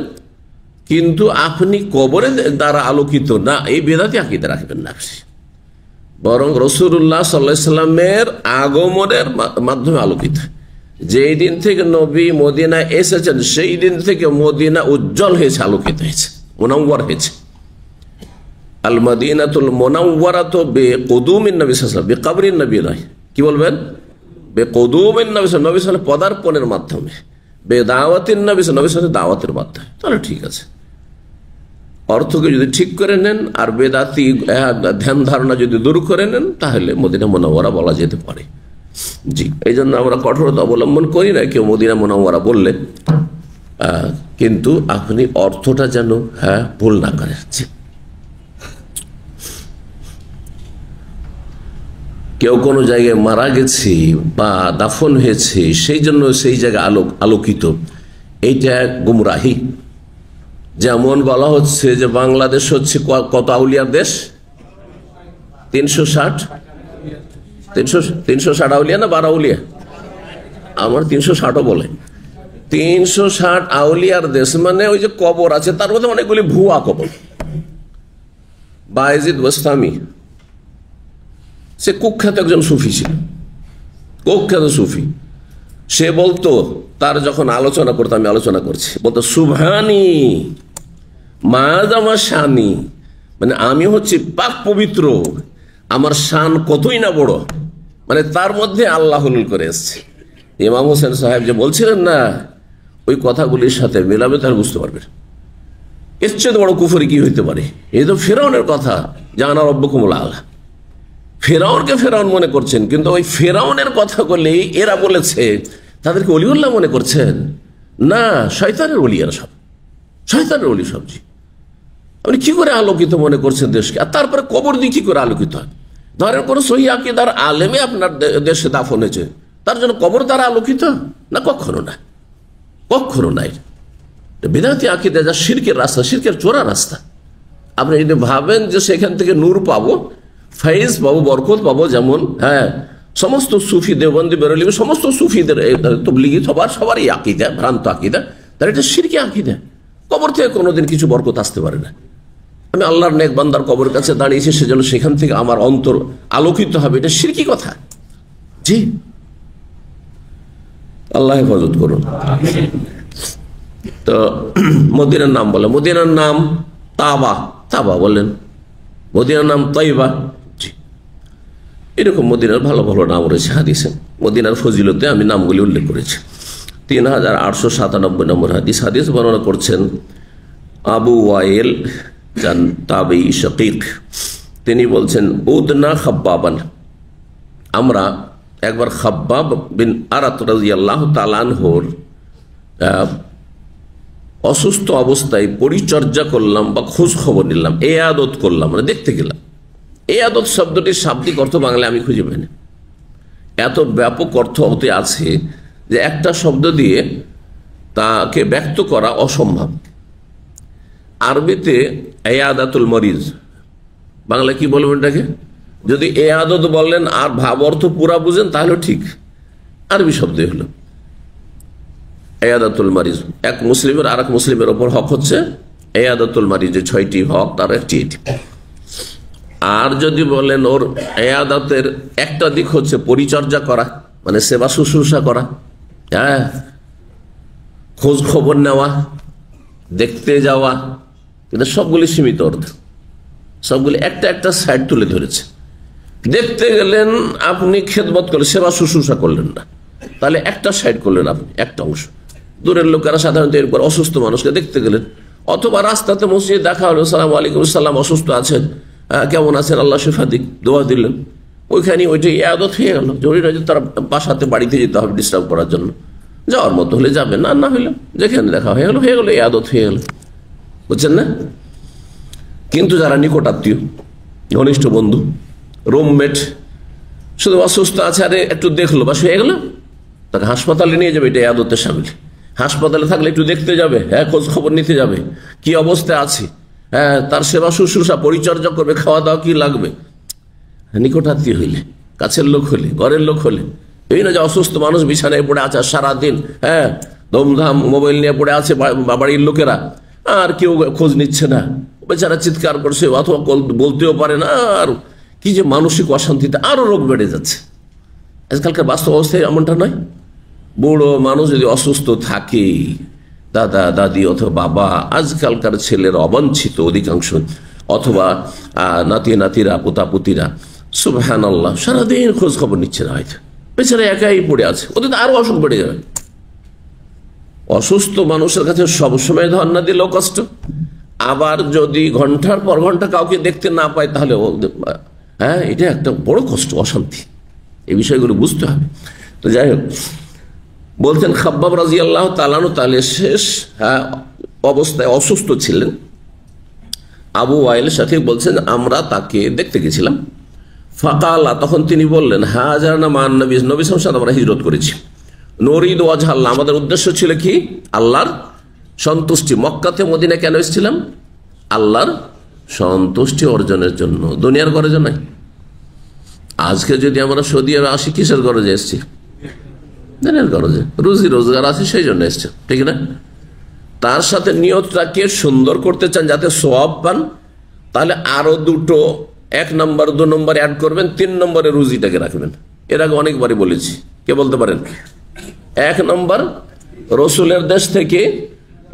কিন্তু আপনি কবরে দ্বারা আলোকিত না, এই বেদাতি আকীদা রাখবেন না, বরং রাসূলুল্লাহ সাল্লাল্লাহু আলাইহি ওয়াসাল্লামের আগমনের মাধ্যমে আলোকিত। যেই দিন থেকে নবী মদিনা এসেছেন সেই দিন থেকে মদিনা উজ্জ্বল হয়েছে, আলোকিত হয়েছে, মুনাওয়ার হয়েছে। আল মদিনাতুল মুনাওয়ারা তো বেকুদুমিন নবী সাল্লাল্লাহু আলাইহি ওয়াসাল্লাম, বেকবরিন নবী নয়। কি বলবেন? বেকুদুমিন নবী সাল্লাল্লাহু আলাইহি ওয়াসাল্লাম, পদার্পণের মাধ্যমে। বেদাওয়াতিন নবী সাল্লাল্লাহু আলাইহি ওয়াসাল্লাম, দাওয়াতের মাধ্যমে। তাহলে ঠিক আছে, অর্থকে যদি ঠিক করে নেন আর বেদাতি ধ্যান ধারণা যদি দূর করে নেন, তাহলে মদিনা মুনাওয়ারা বলা যেতে পারে। জি, এই জন্য আমরা কঠোরতা অবলম্বন করি না কেউ মদিনা মুনাওয়ারা বললে, কিন্তু আপনি অর্থটা যেন ভুল না করেন। কেউ কোনো জায়গায় মারা গেছে বা দাফন হয়েছে, সেই জন্য সেই জায়গা আলোকিত, এইটা গুমরাহি। যেমন বলা হচ্ছে যে বাংলাদেশ হচ্ছে কত আউলিয়ার দেশ, 360 আউলিয়া না 12 আউলিয়া? আমার 360ও বলে। 360 আউলিয়ার দেশ মানে ওই যে কবর আছে তার মধ্যে অনেকগুলি ভুয়া কবর। বায়েজিদ বোস্তামি, সে কুখ্যাত একজন সুফি ছিল, কুখ্যাত সুফি। সে বলতো, তার যখন আলোচনা করতো, আমি আলোচনা করছি, বলতো সুবহানি মাযামা শানি, মানে আমি হচ্ছে পাক পবিত্র, আমার শান কতই না বড়, মানে তার মধ্যে আল্লাহ হুলুল করে এসছে। ইমাম হোসেন সাহেব যে বলছিলেন না, ওই কথাগুলির সাথে মেলাবে, তাহলে বুঝতে পারবেন এর চেয়ে বড় কুফরি কি হইতে পারে। এই তো ফেরাউনের কথা, জানা রব্বুকুমুল আ'লা। ফেরাউনকে ফেরাউন মনে করছেন, কিন্তু ওই ফেরাউনের কথা বললেই এরা বলেছে তাদেরকে ওলিউল্লাহ মনে করছেন। না, শয়তানের ওলিয়ারা সব, শয়তানের ওলি সবজি। আপনি কি করে আলোকিত মনে করছেন দেশকে? আর তারপরে কবর দিয়ে কি করে আলোকিত হয়? ধরেন কোন সহিহ আকীদার আলেমে আপনার দেশে দাফন হয়েছে, তার জন্য কবর দ্বারা আলোকিত না? কখনো না, কখনো নাই। বিদআতি আকীদা যা শিরকের রাস্তা, শিরকের চোরা রাস্তা। আপনি যদি ভাবেন যে সেখান থেকে নূর পাবো, ফাইজ পাবো, বরকত পাবো, যেমন সমস্ত সুফি, দেওবন্দি, বেরেলভী, সমস্ত সুফিদের, তাবলীগী, সবারই আকীদা ভ্রান্ত আকীদা, তার এটা শিরকি আকীদা। কবর থেকে কোনোদিন কিছু বরকত আসতে পারে না। আমি আল্লাহর নেক বান্দার কবরের কাছে দাঁড়িয়েছি, সেজন্য সেখান থেকে আমার অন্তর আলোকিত হবে, এটা শিরকি কথা। জি, আল্লাহ হেফাজত করুন। তো মদিনার নাম বলে, মদিনার নাম তাবা, তাবা বলেন, মদিনার নাম তাইবা। এরকম মদিনার ভালো ভালো নাম রয়েছে হাদিসে। মদিনার ফজিলতে আমি নামগুলি উল্লেখ করেছি। 3897 নম্বর হাদিস বর্ণনা করছেন আবু ওয়াইল তাবেঈ শাকীক। তিনি বলছেন উদনা খাব্বাবান, আমরা একবার খাব্বাব বিন আরাত রাদিয়াল্লাহু তাআলা আনহুর অসুস্থ অবস্থায় পরিচর্যা করলাম বা খোঁজ খবর নিলাম, ইয়াদত করলাম, মানে দেখতে গেলাম। ইয়াদত শব্দটির শাব্দিক অর্থ বাংলায় আমি খুঁজে পাই না। এত ব্যাপক অর্থ হতে আছে যে একটা শব্দ দিয়ে তাকে ব্যক্ত করা অসম্ভব। আরবিতে ইয়াদাতুল মরিজ, বাংলা কি বলবেন এটাকে? যদি ইয়াদত বললেন আর ভাব অর্থ পুরা বুঝেন তাহলে ঠিক, আরবি শব্দ হলো ইয়াদাতুল মারিজ। এক মুসলিমের আর এক মুসলিমের ওপর হক হচ্ছে ইয়াদাতুল মারিজ, যে 6টি হক তার একটি এটি। আর যদি বলেন ওর ইয়াদাতের একটা দিক হচ্ছে পরিচর্যা করা, মানে সেবা শুশ্রূষা করা, হ্যাঁ, খোঁজ খবর নেওয়া, দেখতে যাওয়া, কিন্তু সবগুলি সীমিত অর্থ, সবগুলি একটা একটা সাইড তুলে ধরেছে। দেখতে গেলেন আপনি খেদমত করলেন, সেবা শুশ্রূষা করলেন না, তাহলে একটা সাইড করলেন আপনি, একটা অংশ। দূরের লোকেরা সাধারণত এরপর অসুস্থ মানুষকে দেখতে গেলেন, অথবা রাস্তাতে মসজিদে দেখা হলো, সালাম আলাইকুম সালাম, অসুস্থ আছেন, কেমন আছেন, আল্লাহ শিফা দিক, দোয়া দিলেন, ওইখানে ওইটাই ইয়াদত হয়ে গেল। জরুরি নয় যে তার বাসাতে বাড়িতে যেতে হবে ডিস্টার্ব করার জন্য, যাওয়ার মতো হলে যাবেন, না হলে যেখানে দেখা হয়ে গেল ইয়াদত হয়ে গেল, বুঝছেন না? কিন্তু যারা নিকট আত্মীয়, ঘনিষ্ঠ বন্ধু, রুমমেট, শুধু অসুস্থ আছে, আরে একটু দেখলো বাস হয়ে গেল, তাকে হাসপাতালে নিয়ে যাবে, এটা ইয়াদতের শামিল। হাসপাতালে থাকলে একটু দেখতে যাবে, হ্যাঁ, খোঁজ খবর নিতে যাবে, কি অবস্থায় আছে, হ্যাঁ, তার সেবা শুশ্রূষা পরিচর্যা করবে, খাওয়া দাওয়া কি লাগবে। নিকট আত্মীয় হইলে, কাছের লোক হলে, ঘরের লোক হলে, এই না যে অসুস্থ মানুষ বিছানায় পড়ে আছে সারাদিন, হ্যাঁ, ধুমধাম মোবাইল নিয়ে পড়ে আছে বাড়ির লোকেরা, আর কেউ খোঁজ নিচ্ছে না, বেচারা চিৎকার করছে অথবা বলতেও পারে না, আর কি যে মানসিক অশান্তিতে আরো রোগ বেড়ে যাচ্ছে। আজকালকার বাস্তব অবস্থায় এমনটা নয়। বুড়ো মানুষ যদি অসুস্থ থাকে, দাদা দাদি অথবা বাবা, আজকালকার ছেলের অবাঞ্ছিত অধিকাংশ, অথবা নাতি নাতিরা, পোতাপুতিরা, সুবহানাল্লাহ, সারাদিন খোঁজ খবর নিচ্ছে না, হয়তো বেচারা একাই পড়ে আছে, ওদের তো আরো অসুখ বেড়ে যাবে। অসুস্থ মানুষের কাছে সবসময় ধর্ণা দিলেও কষ্ট, আবার যদি ঘন্টার পর ঘন্টা কাউকে দেখতে না পায় তাহলে হ্যাঁ, এটা একটা বড় কষ্ট, অশান্তি। এই বিষয়গুলো বুঝতে হবে। তো যাই হোক, বলতেন খাব্বাব রাদিয়াল্লাহু তাআলা আনহু তাহলে শেষ অবস্থায় অসুস্থ ছিলেন। আবু ওয়াইলের সাথে বলছেন আমরা তাকে দেখতে গেছিলাম। ফাকালা, তখন তিনি বললেন, হাজারনা মান নবী, নবী সাল্লাল্লাহু আলাইহি ওয়াসাল্লাম আমরা হিজরত করেছি, নরিদ ওয়াজহ আল্লাহ, আমাদের উদ্দেশ্য ছিল কি? আল্লাহর সন্তুষ্টি। মক্কাতে মদিনা কেন এসেছিলাম? আল্লাহর সন্তুষ্টি অর্জনের জন্য, দুনিয়ার গরজে নাই। আজকে যদি আমরা সৌদি আরবে আসি, কিসের গরজে এসছি? দুনিয়ার গরজে, রুজি রোজগার আছে সেই জন্য এসছে, ঠিক না? তার সাথে নিয়তটাকে সুন্দর করতে চান যাতে সওয়াব পান, তাহলে আরো দুটো, 1 নম্বর 2 নম্বর অ্যাড করবেন, 3 নম্বরে রুজিটাকে রাখবেন। এর আগে অনেকবারই বলেছি, কে বলতে পারেন? 1 নম্বর, রসুলের দেশ থেকে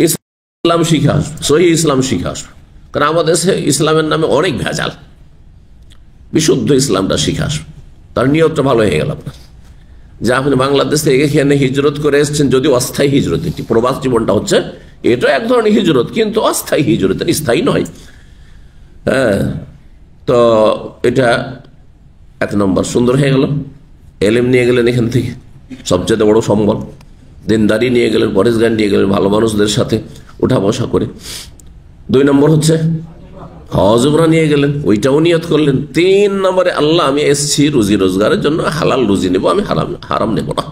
ইসলাম শিখে আসবে, সহি ইসলাম শিখে আসবে, কারণ আমাদের দেশে ইসলামের নামে অনেক ভেজাল। বিশুদ্ধ ইসলামটা শিখে আসবে, তার নিয়তটা ভালো হয়ে গেল আপনার, যে আপনি বাংলাদেশ থেকে এখানে হিজরত করে এসেছেন, যদি অস্থায়ী হিজরত, এটি প্রবাস জীবনটা হচ্ছে, এটা এক ধরনের হিজরত, কিন্তু অস্থায়ী হিজরত, স্থায়ী নয়। হ্যাঁ, তো এটা 1 নম্বর সুন্দর হয়ে গেল। এলেম নিয়ে গেলেন এখান থেকে, সবচেয়ে বড় সম্বল। দিনদারি নিয়ে গেলেন, পরেশগান নিয়ে গেলেন, ভালো মানুষদের সাথে উঠা বসা করে। 2 নম্বর হচ্ছে হজ উমরা নিয়ে গেলেন, ওইটাও নিয়ত করলেন। 3 নম্বরে, আল্লাহ আমি এসছি রুজি রোজগারের জন্য, হালাল রুজি নেব, আমি হারাম নেব না।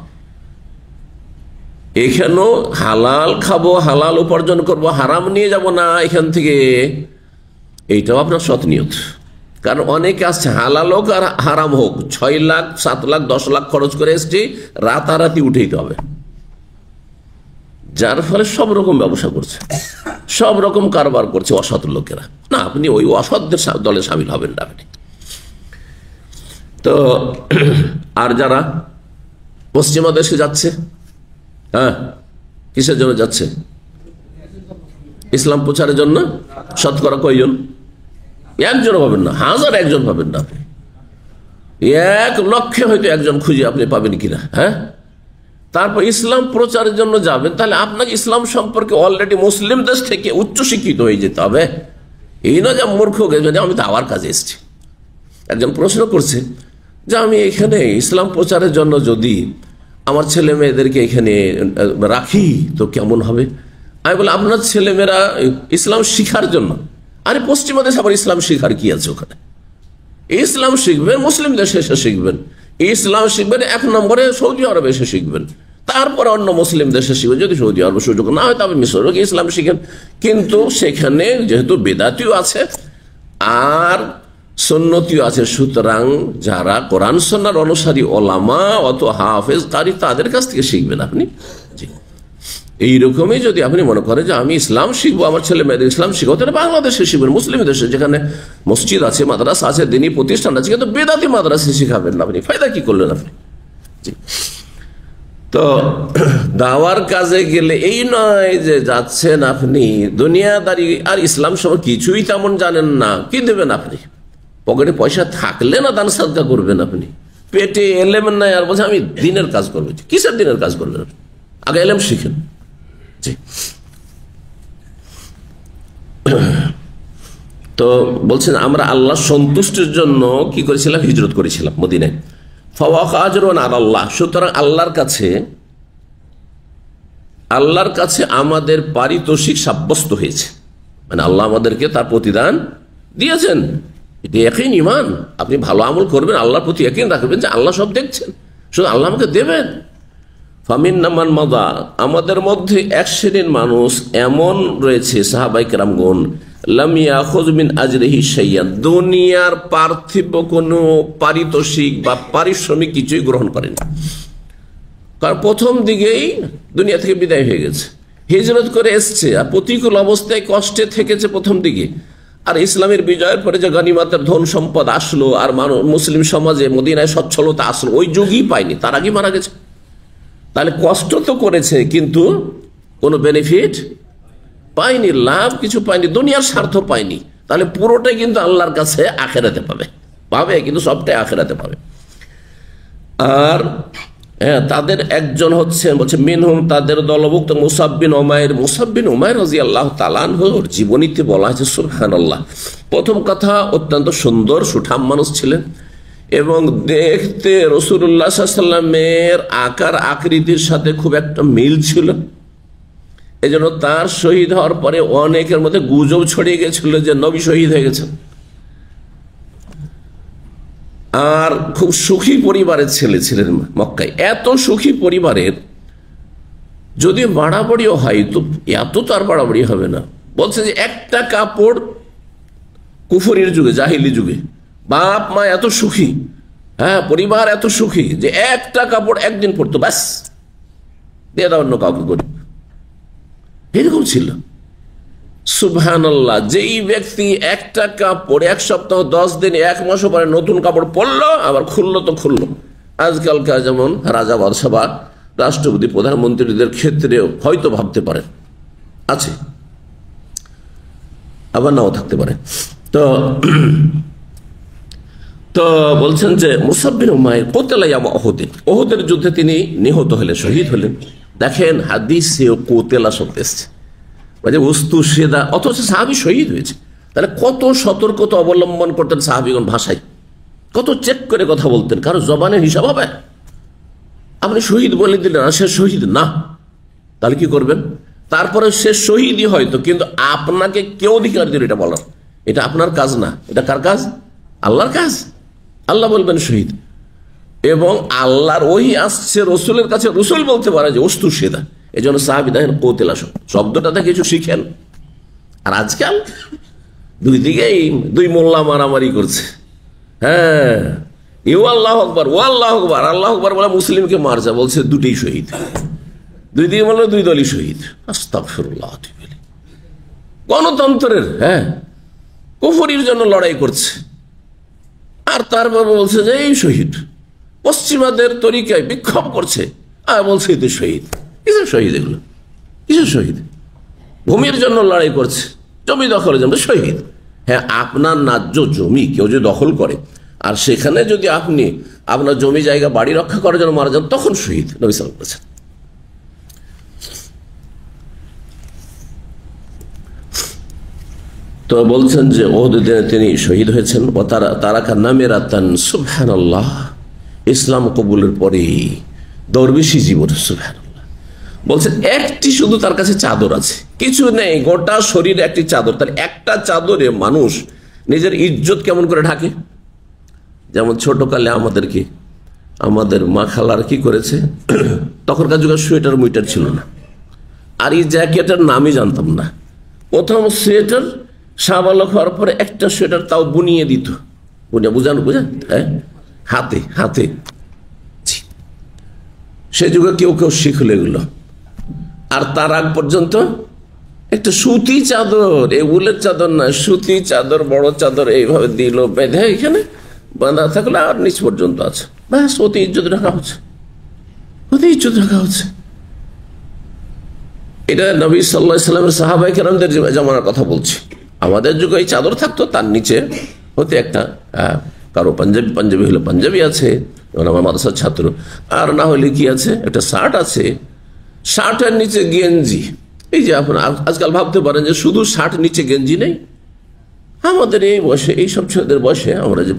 এখানেও হালাল খাবো, হালাল উপার্জন করব, হারাম নিয়ে যাব না এখান থেকে, এইটাও আপনার সৎ নিয়ত। কারণ অনেকে আসছে, হালাল হোক আর হারাম হোক, 6 লাখ 7 লাখ 10 লাখ খরচ করে এসছি, রাতারাতি উঠেইতে হবে, যার ফলে সব রকম ব্যবসা করছে, সব রকম কারবার করছে অসৎ লোকেরা। না, আপনি ওই অসৎদের দলে সামিল হবেন না আপনি। তো আর যারা পশ্চিমা দেশে যাচ্ছে, হ্যাঁ, কিসের জন্য যাচ্ছে? ইসলাম প্রচারের জন্য। শতকরা কয়জন? 1 জন পাবেন না, 1000 1 জন পাবেন না আপনি। 1 লক্ষে হয়তো একজন খুঁজে আপনি পাবেন কিনা। হ্যাঁ, তারপর ইসলাম প্রচারের জন্য যাবেন, তাহলে আপনাকে ইসলাম সম্পর্কে অলরেডি মুসলিম দেশ থেকে উচ্চ শিক্ষিত হয়ে যেতে হবে। এই না যে মূর্খ গেছে আমি দাওয়ার কাজে এসেছি। একজন প্রশ্ন করছে যে আমি এখানে ইসলাম প্রচারের জন্য যদি আমার ছেলে মেয়েদেরকে এখানে রাখি তো কেমন হবে। আমি বলি আপনার ছেলেমেয়েরা ইসলাম শিখার জন্য, আরে পশ্চিমা দেশে আবার ইসলাম শিখার কি আছে? ওখানে ইসলাম শিখবেন মুসলিম দেশে এসে শিখবেন, ইসলাম শিখবেন 1 নম্বরে সৌদি আরবে এসে শিখবেন, তারপরে অন্য মুসলিম দেশে শিখবেন। যদি সৌদি আরব সুযোগ না হয় তবে মিশরে গিয়ে ইসলাম শিখেন। কিন্তু সেখানে যেহেতু বেদাতিও আছে আর সুন্নতিও আছে, সুতরাং যারা কোরআন সুন্নাহর অনুসারী ওলামা অত হাফেজ কারি তাদের কাছ থেকে শিখবেন আপনি। এইরকমই যদি আপনি মনে করেন যে আমি ইসলাম শিখবো, আমার ছেলে মেয়েদের ইসলাম শিখবো, তাহলে বাংলাদেশে শিখবেন, মুসলিম দেশে যেখানে মসজিদ আছে, মাদ্রাসা আছে, দিনী প্রতিষ্ঠান আছে, কিন্তু বেদাতি মাদ্রাসা শিখাবেন না আপনি। ফায়দা কি করলেন আপনি? তো দাওয়ার কাজে গেলে এই নয় যে যাচ্ছেন আপনি দুনিয়াদারি আর ইসলাম সম্পর্কে কিছুই তেমন জানেন না, কি দেবেন আপনি? পকেটে পয়সা থাকলে না দান সাদকা করবেন আপনি, পেটে এলেম নাই আর বলছে আমি দিনের কাজ করবো। কিসের দিনের কাজ করবেন আপনি? আগে এলেম শিখেন। তো বলছেন আমরা আল্লাহ সন্তুষ্টির জন্য কি করেছিলাম? হিজরত করেছিলাম মদিনায়। ফাওয়াকাজরুন আলাল্লাহ, সুতরাং আল্লাহর কাছে আমাদের পারিতোষিক সাব্যস্ত হয়েছে, মানে আল্লাহ আমাদেরকে তার প্রতিদান দিয়েছেন। এটি ইয়াকিন ঈমান। আপনি ভালো আমল করবেন, আল্লাহর প্রতি ইয়াকিন রাখবেন যে আল্লাহ সব দেখছেন, শুধু আল্লাহ আমাকে দেবেন। ফামিন্না মান মাদা, আমাদের মধ্যে 1 শ্রেণীর মানুষ এমন রয়েছে সাহাবায়ে কেরামগণ লাম ইয়াখুয মিন আজরিহি শাইয়ান, দুনিয়ার পার্থিব কোনো পারিতোষিক বা পারিশ্রমিক কিছুই গ্রহণ করেনি। কারণ প্রথম দিকেই দুনিয়া থেকে বিদায় হয়ে গেছে, হিজরত করে এসছে আর প্রতিকূল অবস্থায় কষ্টে থেকেছে প্রথম দিকে। আর ইসলামের বিজয়ের পরে যে গনিমতের ধন সম্পদ আসলো আর মুসলিম সমাজে মদিনায় সচ্ছলতা আসলো, ওই যুগই পায়নি, তার আগে মারা গেছে। তাহলে কষ্ট তো করেছে কিন্তু কোনো বেনিফিট পায়নি, লাভ কিছু পায়নি, দুনিয়ার স্বার্থ পায়নি। তাহলে পুরোটাই কিন্তু আল্লাহর কাছে আখিরাতে পাবে, কিন্তু সবটাই আখিরাতে পাবে। আর তাদের একজন বলছে মিনহুম, তাদের দলভুক্ত মুসাব বিন উমাইর রাদিয়াল্লাহু তাআলা আনহুর জীবনীতে বলা হয়েছে সুবহানাল্লাহ। প্রথম কথা, অত্যন্ত সুন্দর সুঠাম মানুষ ছিলেন এবং দেখতে রাসূলুল্লাহ সাল্লাল্লাহু আলাইহি ওয়াসাল্লামের আকার আকৃতির সাথে খুব একটা মিল ছিল। এজন্য তার শহীদ হওয়ার পরে অনেকের মধ্যে গুজব ছড়িয়ে গেছিল যে নবী শহীদ হয়ে গেছেন। আর খুব সুখী পরিবারের ছেলে ছিলেন মক্কায়। এত সুখী পরিবারের যদি বাড়াবাড়িও হয় তো এত তার বাড়াবাড়ি হবে না। বলছে যে একটা কাপড় কুফরির যুগে, জাহিলি যুগে বাপ মা এত সুখী, পরিবার এত সুখী যে একটা কাপড় একদিন পরতো, ব্যাস দিয়ে দাও অন্য কাউকে গরিব, এরকম ছিল। সুবহানাল্লাহ, যেই ব্যক্তি একটা কাপড় 1 সপ্তাহ 10 দিন 1 মাসও পরে নতুন কাপড় পরলো আবার খুললো তো খুললো। আজকালকার যেমন রাজা বাদশা বা রাষ্ট্রপতি প্রধানমন্ত্রীদের ক্ষেত্রে হয়তো ভাবতে পারেন আছে, আবার নাও থাকতে পারে। তো বলছেন যে মুসাব বিন উমাইর কোতেলা ইয়ামা ওহুদের যুদ্ধে তিনি নিহত হলেন, শহীদ হলেন। দেখেন হাদিসে কোতেলা শব্দ এসছে, উস্তুশেদা, অথচ সাহাবী শহীদ হয়েছে। তাহলে কত সতর্কতা অবলম্বন করতেন সাহাবীগণ, ভাষায় কত চেক করে কথা বলতেন, কারো জবানের হিসাব হবে। আপনি শহীদ বলে দিলেন আর সে শহীদ না, তাহলে কি করবেন? তারপরে সে শহীদই হয়তো, কিন্তু আপনাকে কেউ অধিকার দিল এটা বলার, এটা আপনার কাজ না। এটা কার কাজ? আল্লাহর কাজ। আল্লাহ বলবেন শহীদ, এবং আল্লাহর ওহী আসছে রসুলের কাছে, রসুল বলতে পারে যে উস্তুশেদা। এই জন্য সাহাবী দেখেন কোতেলা শব্দটাতে কিছু শিখেন। আর আজকাল দুই দিকেই দুই মোল্লা মারামারি করছে। ইউ আল্লাহু আকবার, ও আল্লাহু আকবার, আল্লাহু আকবার বলে মুসলিমকে মারছে, বলছে দুটোই শহীদ। দুই দিকে বললো দুই দলই শহীদ। আস্তাগফিরুল্লাহ। গণতন্ত্রের কুফরির জন্য লড়াই করছে, আর তারপর বলছে যে এই শহীদ। পশ্চিমাদের তরিকায় বিক্ষোভ করছে আর বলছে এই তো শহীদ। কিসের শহীদ এগুলো? কিসের শহীদ? ভূমির জন্য লড়াই করছে, জমি দখলের জন্য শহীদ। আপনার ন্যায্য জমি কেউ যদি দখল করে আর সেখানে যদি আপনি আপনার জমি জায়গা বাড়ি রক্ষা করার জন্য মারা যান তখন শহীদ নবী সাল্লাল্লাহু আলাইহি ওয়াসাল্লাম বলেছেন। তো বলছেন যে ওহদের দিনে তিনি শহীদ হয়েছেন। ও তারাকা নামেরাতান, সুবহানাল্লাহ, ইসলাম কবুলের পরে দরবেশী জীবন, সুবহানাল্লাহ। বলছেন একটি শুধু তার কাছে চাদর আছে, কিছু নেই, গোটা শরীরে একটি চাদর। তার একটা চাদরে মানুষ নিজের ইজ্জত কেমন করে ঢাকে। যেমন ছোটকালে আমাদের মা খালার কি করেছে, তখনকার যুগে সোয়েটার মুইটার ছিল না, আর এই জ্যাকেটের নামই জানতাম না। প্রথম সোয়েটার সাবালক হওয়ার পরে একটা সোয়েটার তাও বুনিয়ে দিত, বুঝান হ্যাঁ, হাতে হাতে। সে যুগে কেউ কেউ শিখলো এগুলো। আর তার আগ পর্যন্ত একটা সুতি চাদর, এই উলের চাদর না, সুতি চাদর, বড় চাদর এইভাবে দিল, বেঁধে এখানে বাঁধা থাকলে আর নিচ পর্যন্ত আছে, ব্যাস অতি ইজ্জত রাখা হচ্ছে, অতি ইজ্জত রাখা হচ্ছে। এটা নবী সাল্লাল্লাহু আলাইহি সাল্লামের সাহাবায়ে কেরামদের জামানার কথা বলছি। আমাদের যুগে এই চাদর থাকতো, তার নিচে হতে একটা কারো পাঞ্জাবি হলে পাঞ্জাবি আছে, আমার মাদ্রাসার ছাত্র, আর না হলে কি আছে, একটা শার্ট আছে, শার্টের নিচে গেঞ্জি। এই যে আপনার আজকাল ভাবতে পারেন যে শুধু শার্ট নিচে গেঞ্জি নেই, আমাদের এই বয়সে, এই সব ছেলেদের বয়সে আমরা যে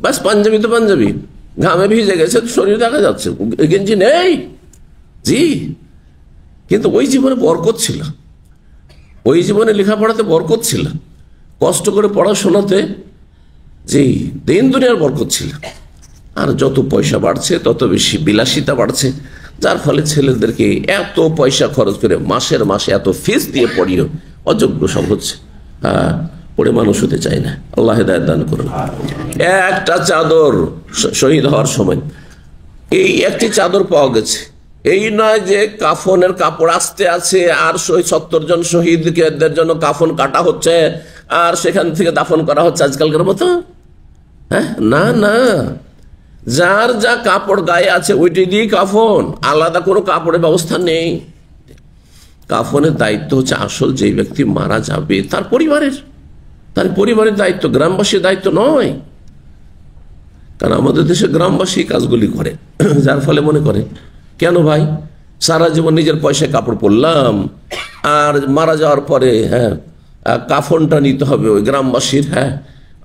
বাস পাঞ্জাবি তো পাঞ্জাবি, ঘামে ভিজে গেছে, শরীর দেখা যাচ্ছে, গেঞ্জি নেই। জি, কিন্তু ওই জীবনে বরকত ছিল, ওই জীবনে লেখাপড়াতে বরকত ছিল, কষ্ট করে পড়াশোনাতে জি দিন দুনিয়ার বরকত ছিল। আর যত পয়সা বাড়ছে তত বেশি বিলাসিতা বাড়ছে, যার ফলে ছেলেদেরকে এত পয়সা খরচ করে মাসের মাসে এত ফিস দিয়ে পড়িও অযোগ্য সব হচ্ছে, পড়ে মানুষ হতে চায় না। আল্লাহ হেদায়েত দান করুন। একটা চাদর শহীদ হওয়ার সময় এই একটি চাদর পাওয়া গেছে, এই নয় যে কাফনের কাপড় আসতে আছে আর 70 জন শহীদদের জন্য কাফন কাটা হচ্ছে আর সেখান থেকে দাফন করা হচ্ছে আজকালকার মতো। হ্যাঁ, না না, যার যা কাপড় গায়ে আছে ওইটাই দিয়ে কাফন, আলাদা কোনো কাপড়ের ব্যবস্থা নেই। কাফনের দায়িত্ব হচ্ছে আসল যে ব্যক্তি মারা যাবে তার পরিবারের দায়িত্ব, গ্রামবাসীর দায়িত্ব নয়। কারণ আমাদের দেশে গ্রামবাসী কাজগুলি করে, যার ফলে মনে করে কেন ভাই সারা জীবন নিজের পয়সায় কাপড় পরলাম আর মারা যাওয়ার পরে হ্যাঁ কাফনটা নিতে হবে ওই গ্রামবাসীর, হ্যাঁ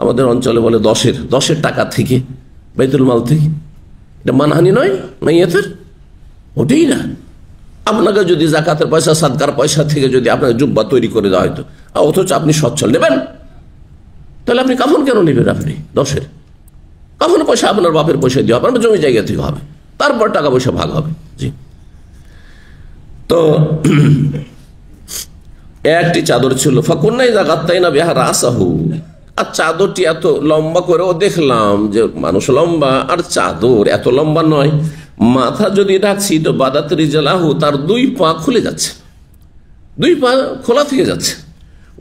আমাদের অঞ্চলে বলে 10-এর টাকা থেকে, বাইতুল মাল থেকে। এটা মানহানি নয় মাইয়াতের, ওটাই না। আপনাকে যদি জাকাতের পয়সা, সাদকার পয়সা থেকে যদি আপনাকে জুব্বা তৈরি করে দেওয়া হয়তো, অথচ আপনি সচ্ছল নেবেন, তাহলে আপনি কাফন কেন নেবেন? আপনি 10-এর কাফনের পয়সা আপনার বাপের পয়সা দিয়ে হবে, আপনার জমি জায়গা থেকে হবে, তারপর টাকা পয়সা ভাগ হবে। জি, তো একটি চাদর ছিল, ফাকুন্নাই জাগাত্তাই না বিহা রাসাহু, আর চাদরটি এত লম্বা করেও দেখলাম যে মানুষ লম্বা আর চাদর এত লম্বা নয়, মাথা যদি রাখছি তো বাদাত রিজালাহু, তার 2 পা খুলে যাচ্ছে, 2 পা খোলা থেকে যাচ্ছে।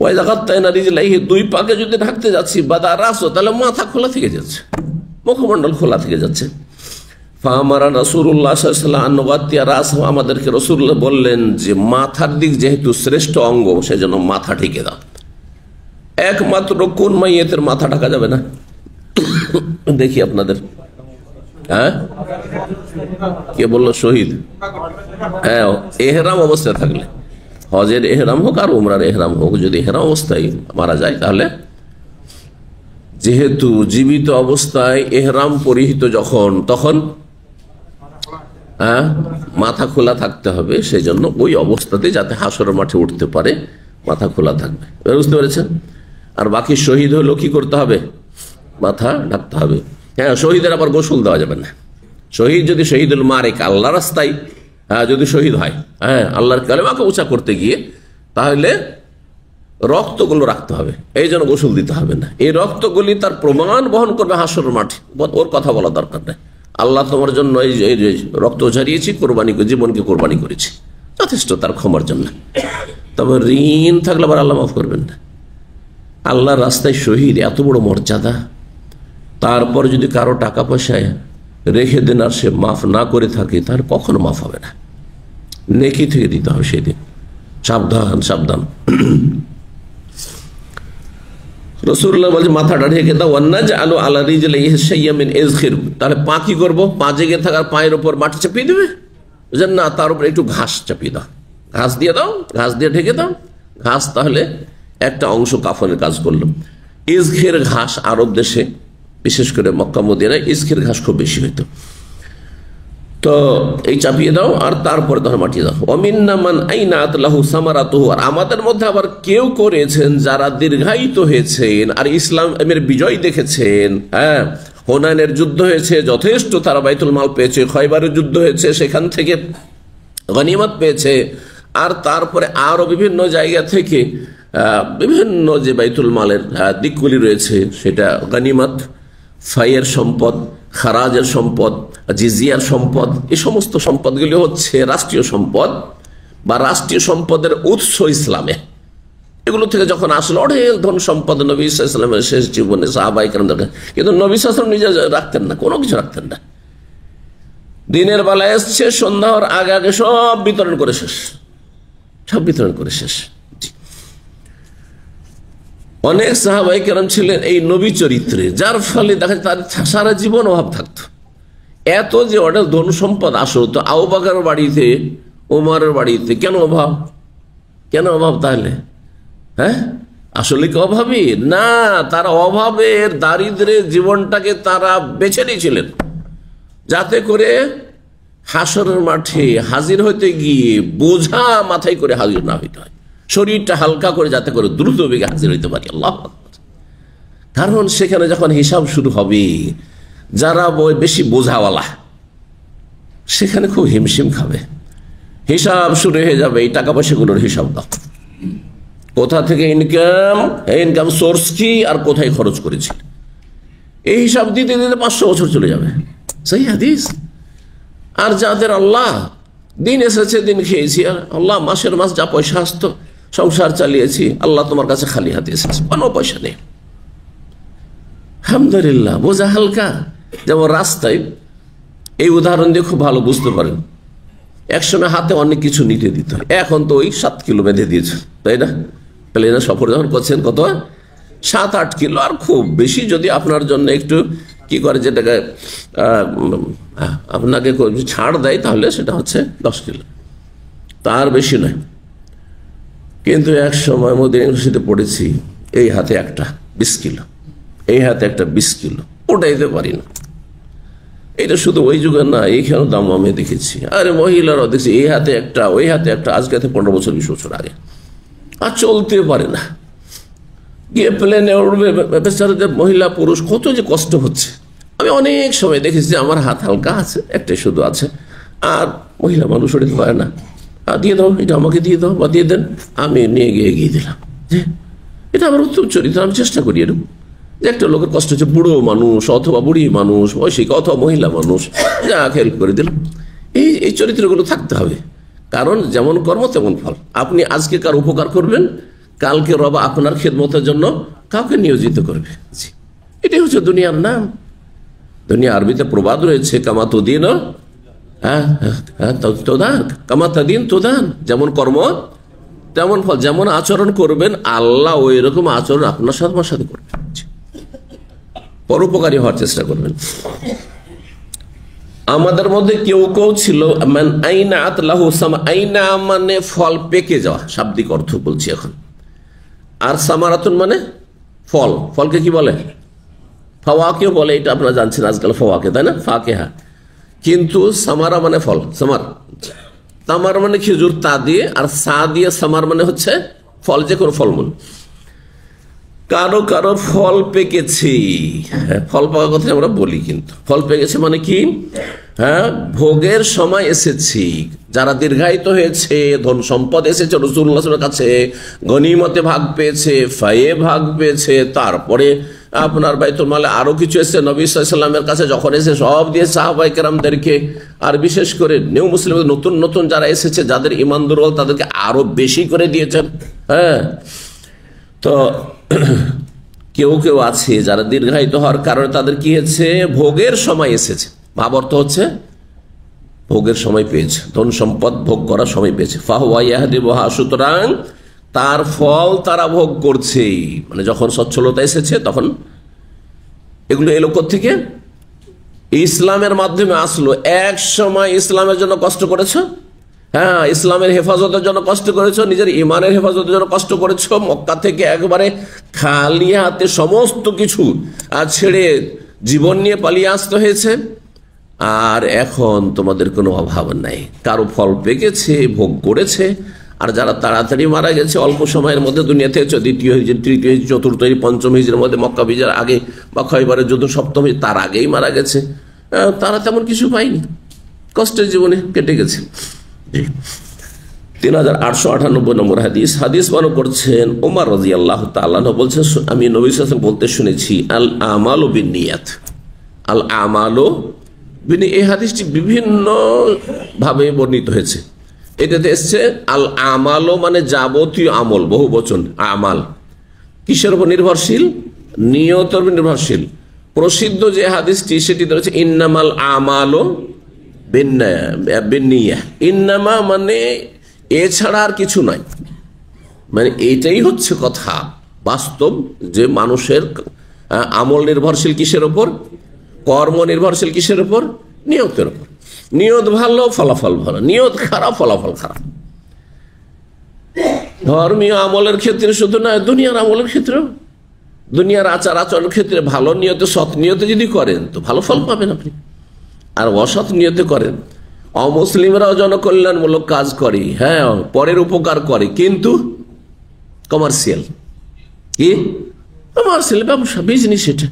ওই জাগাত্তাই না রিজলাইহি, 2 পাকে যদি ঢাকতে যাচ্ছি বাদা রাসো, তাহলে মাথা খোলা থেকে যাচ্ছে, মুখমণ্ডল খোলা থেকে যাচ্ছে। ফামারা রাসূলুল্লাহ সাল্লাল্লাহু আলাইহি ওয়াসাল্লাম আনুগাতিয়া রাসহু, আমাদেরকে রাসূলুল্লাহ বললেন যে মাথার দিক যেহেতু শ্রেষ্ঠ অঙ্গ সেজন্য মাথা ঢেকে দাও। একমাত্র কোন মাইয়েতের মাথা ঢাকা যাবে না? দেখি আপনাদের, হ্যাঁ কে বললো শহীদ? হ্যাঁ, এহরাম অবস্থায় থাকলে, হজের এহরাম হোক আর উমরার এহরাম হোক, যদি এহরাম অবস্থায় মারা যায় তাহলে যেহেতু জীবিত অবস্থায় এহরাম পরিহিত যখন, তখন মাথা খোলা থাকতে হবে, সেই জন্য ওই অবস্থাতে যাতে হাসরের মাঠে উঠতে পারে মাথা খোলা থাকবে, বুঝতে পেরেছেন? আর বাকি শহীদ হলেও কি করতে হবে? মাথা ঢাকতে হবে। হ্যাঁ, শহীদের আবার গোসল দেওয়া যাবে না। শহীদ যদি শহীদুল মারেক, আল্লাহ রাস্তায় যদি শহীদ হয়, হ্যাঁ আল্লাহর কালেমাকে উঁচা করতে গিয়ে, তাহলে রক্তগুলো রাখতে হবে, এই জন্য গোসল দিতে হবে না। এই রক্তগুলি তার প্রমাণ বহন করবে হাসরের মাঠে, ওর কথা বলা দরকার নেই। আল্লাহ তোমার জন্য এই রক্ত ঝরিয়েছি, কোরবানি, জীবনকে কোরবানি করেছি, যথেষ্ট তার ক্ষমার জন্য। তবে ঋণ থাকলে আবার আল্লাহ মাফ করবেন না। আল্লাহর রাস্তায় শহীদ এত বড় মর্যাদা, তারপর যদি কারো টাকা পয়সায় রেখে দেন আর সে মাফ না করে থাকে, তার কখনো মাফ হবে না, নেকি থেকে দিতে হবে সেদিন। সাবধান সাবধান। রাসূলুল্লাহ বলছে মাথাটা ঢেকে দাও, ওয়ানাজআলু আলা রিজলিহি শাইয়্যাম মিন ইযখির, তাহলে পা কি করবো? পা জেগে থাকার পায়ের উপর মাটি চাপিয়ে দেবে? না, তার উপর একটু ঘাস চাপিয়ে দাও, ঘাস দিয়ে দাও, ঘাস দিয়ে ঢেকে দাও। ঘাস তাহলে একটা অংশ কাফনের কাজ করলো। ইযখির ঘাস আরব দেশে, বিশেষ করে মক্কা মদিনায় ইযখির ঘাস খুব বেশি হইতো। তো এই চাপিয়ে দাও আর তারপরে ধর মাটিয়ে দাও। ওয়ামিন্না মান আইনাত লাহু সামারাতুহু, আর আমাদের মধ্যে আবার কেউ করেছেন যারা দীর্ঘায়িত হয়েছেন আর ইসলামের বিজয় দেখেছেন। হ্যাঁ, হুনাইনের যুদ্ধ হয়েছে, যথেষ্ট তারা বাইতুল মাল পেয়েছে। খয়বারের যুদ্ধ হয়েছে, সেখান থেকে গনিমত পেয়েছে। আর তারপরে আরো বিভিন্ন জায়গা থেকে বিভিন্ন যে বাইতুল মালের দিকগুলি রয়েছে, সেটা গনিমত, ফাইয়ের সম্পদ, খারাজের সম্পদ, জিজিয়ার সম্পদ, এই সমস্ত সম্পদগুলি হচ্ছে রাষ্ট্রীয় সম্পদ বা রাষ্ট্রীয় সম্পদের উৎস ইসলামে। এগুলো থেকে যখন আসলো অঢেল ধন সম্পদ নবী সাল্লাল্লাহু আলাইহি ওয়াসাল্লামের শেষ জীবনে সাহাবায়ে কেরাম দেখেন, কিন্তু নবী সাল্লাল্লাহু আলাইহি ওয়াসাল্লাম নিজে রাখতেন না, কোনো কিছু রাখতেন না। দিনের বেলা এসছে, সন্ধ্যা হওয়ার আগে আগে সব বিতরণ করে শেষ, সব বিতরণ করে শেষ। অনেক সাহাবায়ে কেরাম ছিলেন এই নবী চরিত্রে, যার ফলে দেখা যায় তার সারা জীবন অভাব থাকতো। এত যে অনেক ধন সম্পদ আসলো, তো আবু বকরের বাড়িতে, ওমরের বাড়িতে কেন অভাব? কেন অভাব তাহলে? হ্যাঁ, আসলে কি অভাবী? না, তারা অভাবের দারিদ্রের জীবনটাকে তারা বেছে নিয়েছিলেন, যাতে করে হাসরের মাঠে হাজির হইতে গিয়ে বোঝা মাথায় করে হাজির না হইতে হয়, শরীরটা হালকা করে যাতে করে দ্রুত বেগে হাজির হইতে পারি। আল্লাহু আকবার। কারণ সেখানে যখন হিসাব শুরু হবে, যারা বেশি বোঝাওয়ালা সেখানে খুব হিমশিম খাবে। হিসাব শুরু হয়ে যাবে, এই টাকা পয়সাগুলোর হিসাব দাও, কোথা থেকে ইনকাম, ইনকাম সোর্স কি, আর কোথায় খরচ করেছি, এই হিসাব দিতে দিতে 500 বছর চলে যাবে। সেই হাদিস। আর যাদের আল্লাহ দিন এসেছে, দিন খেয়েছি, আর আল্লাহ মাসের মাস যা পয়সা আসতো সংসার চালিয়েছি, আল্লাহ তোমার কাছে খালি হাতে এসেছে, কোনো পয়সা নেই, আলহামদুলিল্লাহ, বোঝা হালকা। যেমন রাস্তায়, এই উদাহরণ দিয়ে খুব ভালো বুঝতে পারেন, একসময় হাতে অনেক কিছু নিতে দিত, এখন তো ওই 7 কিলো বেঁধে দিয়েছে, তাই না? প্লেনে সফর যখন করছেন, কত 7-8 কিলো, আর খুব বেশি যদি আপনার জন্য একটু কি করে, যেটাকে আপনাকে ছাড় দেয়, তাহলে সেটা হচ্ছে 10 কিলো, তার বেশি নয়। কিন্তু এক সময় মদিনা ইউনিভার্সিটিতে পড়েছি, এই হাতে একটা 20 কিলো, এই হাতে একটা 20 কিলো, ওটাইতে পারি না। এটা শুধু ওই যুগে না, এইখানেও দাম আমি দেখেছি। আরে মহিলারাও দেখছি, এই হাতে একটা, ওই হাতে একটা, আজকে 15 বছর 20 বছর আগে, আর চলতে পারে না। গিয়ে প্লেনে উঠবে, বেচারাদের মহিলা পুরুষ কত যে কষ্ট হচ্ছে। আমি অনেক সময় দেখেছি যে আমার হাত হালকা আছে, একটাই শুধু আছে, আর মহিলা মানুষ উঠতে পারে না, দিয়ে দাও, এটা আমাকে দিয়ে দাও, বা দিয়ে দেন, আমি নিয়ে গিয়ে এগিয়ে দিলাম। যে এটা আমার উত্তম চরিত্র, আমি চেষ্টা করি এরকম, যে একটা লোকের কষ্ট হচ্ছে, বুড়ো মানুষ অথবা বুড়ি মানুষ, বয়সিক অথবা মহিলা মানুষ, যা হেল্প করে দিলাম। এই চরিত্রগুলো থাকতে হবে, কারণ যেমন কর্ম তেমন ফল। আপনি আজকে কার উপকার করবেন, কালকে রব আপনার খেদমতের জন্য কাউকে নিয়োজিত করবে। এটাই হচ্ছে দুনিয়ার নাম। দুনিয়া আরবিতে প্রবাদ রয়েছে, কামাতুদ্দিন তোদান, কামাতাদিন তোদান, যেমন কর্ম তেমন ফল, যেমন আচরণ করবেন আল্লাহ ওই রকম আচরণ আপনার সাথে আমার সাথে করবেন। পরোপকারী হওয়ার চেষ্টা করবেন। আমাদের মধ্যে কেউ কেউ ছিল, আইনা মানে ফল পেকে যাওয়া, শাব্দিক অর্থ বলছি এখন, আর সামারাতুন মানে ফল, ফলকে কি বলে? ফাওয়াকে বলে, এটা আপনারা জানছেন আজকাল, ফাওয়াকে, তাই না? ফাকেহা। কিন্তু সামারা মানে ফল, সামার, তামার মানে খেজুর, তা দিয়ে, আর সা দিয়ে সামার মানে হচ্ছে ফল, যে কোনো ফলমূল। কারো কারো ফল পেকেছি, ফল পাকার কথা আমরা বলি, কিন্তু ফল পেকেছে মানে কি? হ্যাঁ, ভোগের সময় এসেছি, যারা দীর্ঘায়িত হয়েছে, ধন সম্পদ এসেছে রাসূলুল্লাহর কাছে, গনিমতে ভাগ পেয়েছে, ফায়ে ভাগ পেয়েছে, তারপরে আপনার বাইতুল মালে আরো কিছু এসেছে নবী সাল্লাল্লাহু আলাইহি ওয়াসাল্লামের কাছে, যখন এসে সব দিয়ে সাহাবায়ে কেরামদেরকে, আর বিশেষ করে নিউ মুসলিম নতুন নতুন যারা এসেছে, যাদের ঈমান দুর্বল, তাদেরকে আরো বেশি করে দিয়েছেন। হ্যাঁ, তো কেউ কেউ আছে যারা দীর্ঘায়িত হওয়ার কারণে তাদের কি হয়েছে, ভোগের সময় এসেছে। ভাব অর্থ হচ্ছে ভোগের সময় পেয়েছে, ধন সম্পদ ভোগ করার সময় পেয়েছে। ফাহুয়া ইয়াহদিবুহা, সুতরাং তার ফল তারা ভোগ করছে। মানে যখন সচ্ছলতা এসেছে তখন এগুলো এলো থেকে ইসলামের মাধ্যমে আসলো। এক সময় ইসলামের জন্য কষ্ট করেছো, হ্যাঁ, ইসলামের হেফাজতের জন্য কষ্ট করেছো, নিজের ইমানের হেফাজতের জন্য কষ্ট করেছো, মক্কা থেকে একবারে খালি হাতে সমস্ত কিছু ছেড়ে জীবন নিয়ে পালিয়ে আসতে হয়েছে। আর এখন তোমাদের কোনো অভাব নাই, কারো ফল পেকেছে, ভোগ করেছে। আর যারা তাড়াতাড়ি মারা গেছে অল্প সময়ের মধ্যে দুনিয়া থেকে, দ্বিতীয় হিজরি, তৃতীয় হিজরি, চতুর্থ হিজরি, পঞ্চম হিজরির মধ্যে, মক্কা বিজয়ের আগে বা খয়বরের যুদ্ধ সপ্তম হিজরি তার আগেই মারা গেছে, তারা তেমন কিছু পায়নি, কষ্টের জীবনে কেটে গেছে। 3898 নম্বর হাদিস। হাদিস বর্ণনা করছেন ওমর রাদিয়াল্লাহু তাআলা আনহু বলছেন, আমি নবী সাল্লাল্লাহু আলাইহি ওয়াসাল্লাম বলতে শুনেছি, আল আমালু বিন্নিয়াত, আল আমালু বিন্নিয়াত। এই হাদিসটি বিভিন্ন ভাবে বর্ণিত হয়েছে। এটাতে এসছে আল আমালু মানে যাবতীয় আমল, বহু বচন আমাল। কিসের উপর নির্ভরশীল? নিয়তের উপর নির্ভরশীল। প্রসিদ্ধ যে হাদিসটি সেটি রয়েছে ইন্নামাল আমালু বিন্নিয়াহ। ইন্নামা মানে এছাড়া আর কিছু নয়, মানে এইটাই হচ্ছে কথা বাস্তব, যে মানুষের আমল নির্ভরশীল কিসের ওপর? কর্ম নির্ভরশীল কিসের ওপর? নিয়তের ওপর। নিয়ত ভালো, ফলাফল ভালো, নিয়ত খারাপ, ফলাফল খারাপ। ধর্মীয় আমলের ক্ষেত্রে শুধু নয়, দুনিয়ার আমলের ক্ষেত্রেও, দুনিয়ার আচার আচরণের ক্ষেত্রে ভালো নিয়তে, সৎ নিয়তে যদি করেন তো ভালো ফল পাবেন আপনি। আর অসৎ নিয়তে করেন, অমুসলিমরাও জনকল্যাণমূলক কাজ করে, হ্যাঁ, পরের উপকার করে, কিন্তু কমার্শিয়াল, কি কমার্শিয়াল ব্যবসা, বিজনেস, এটা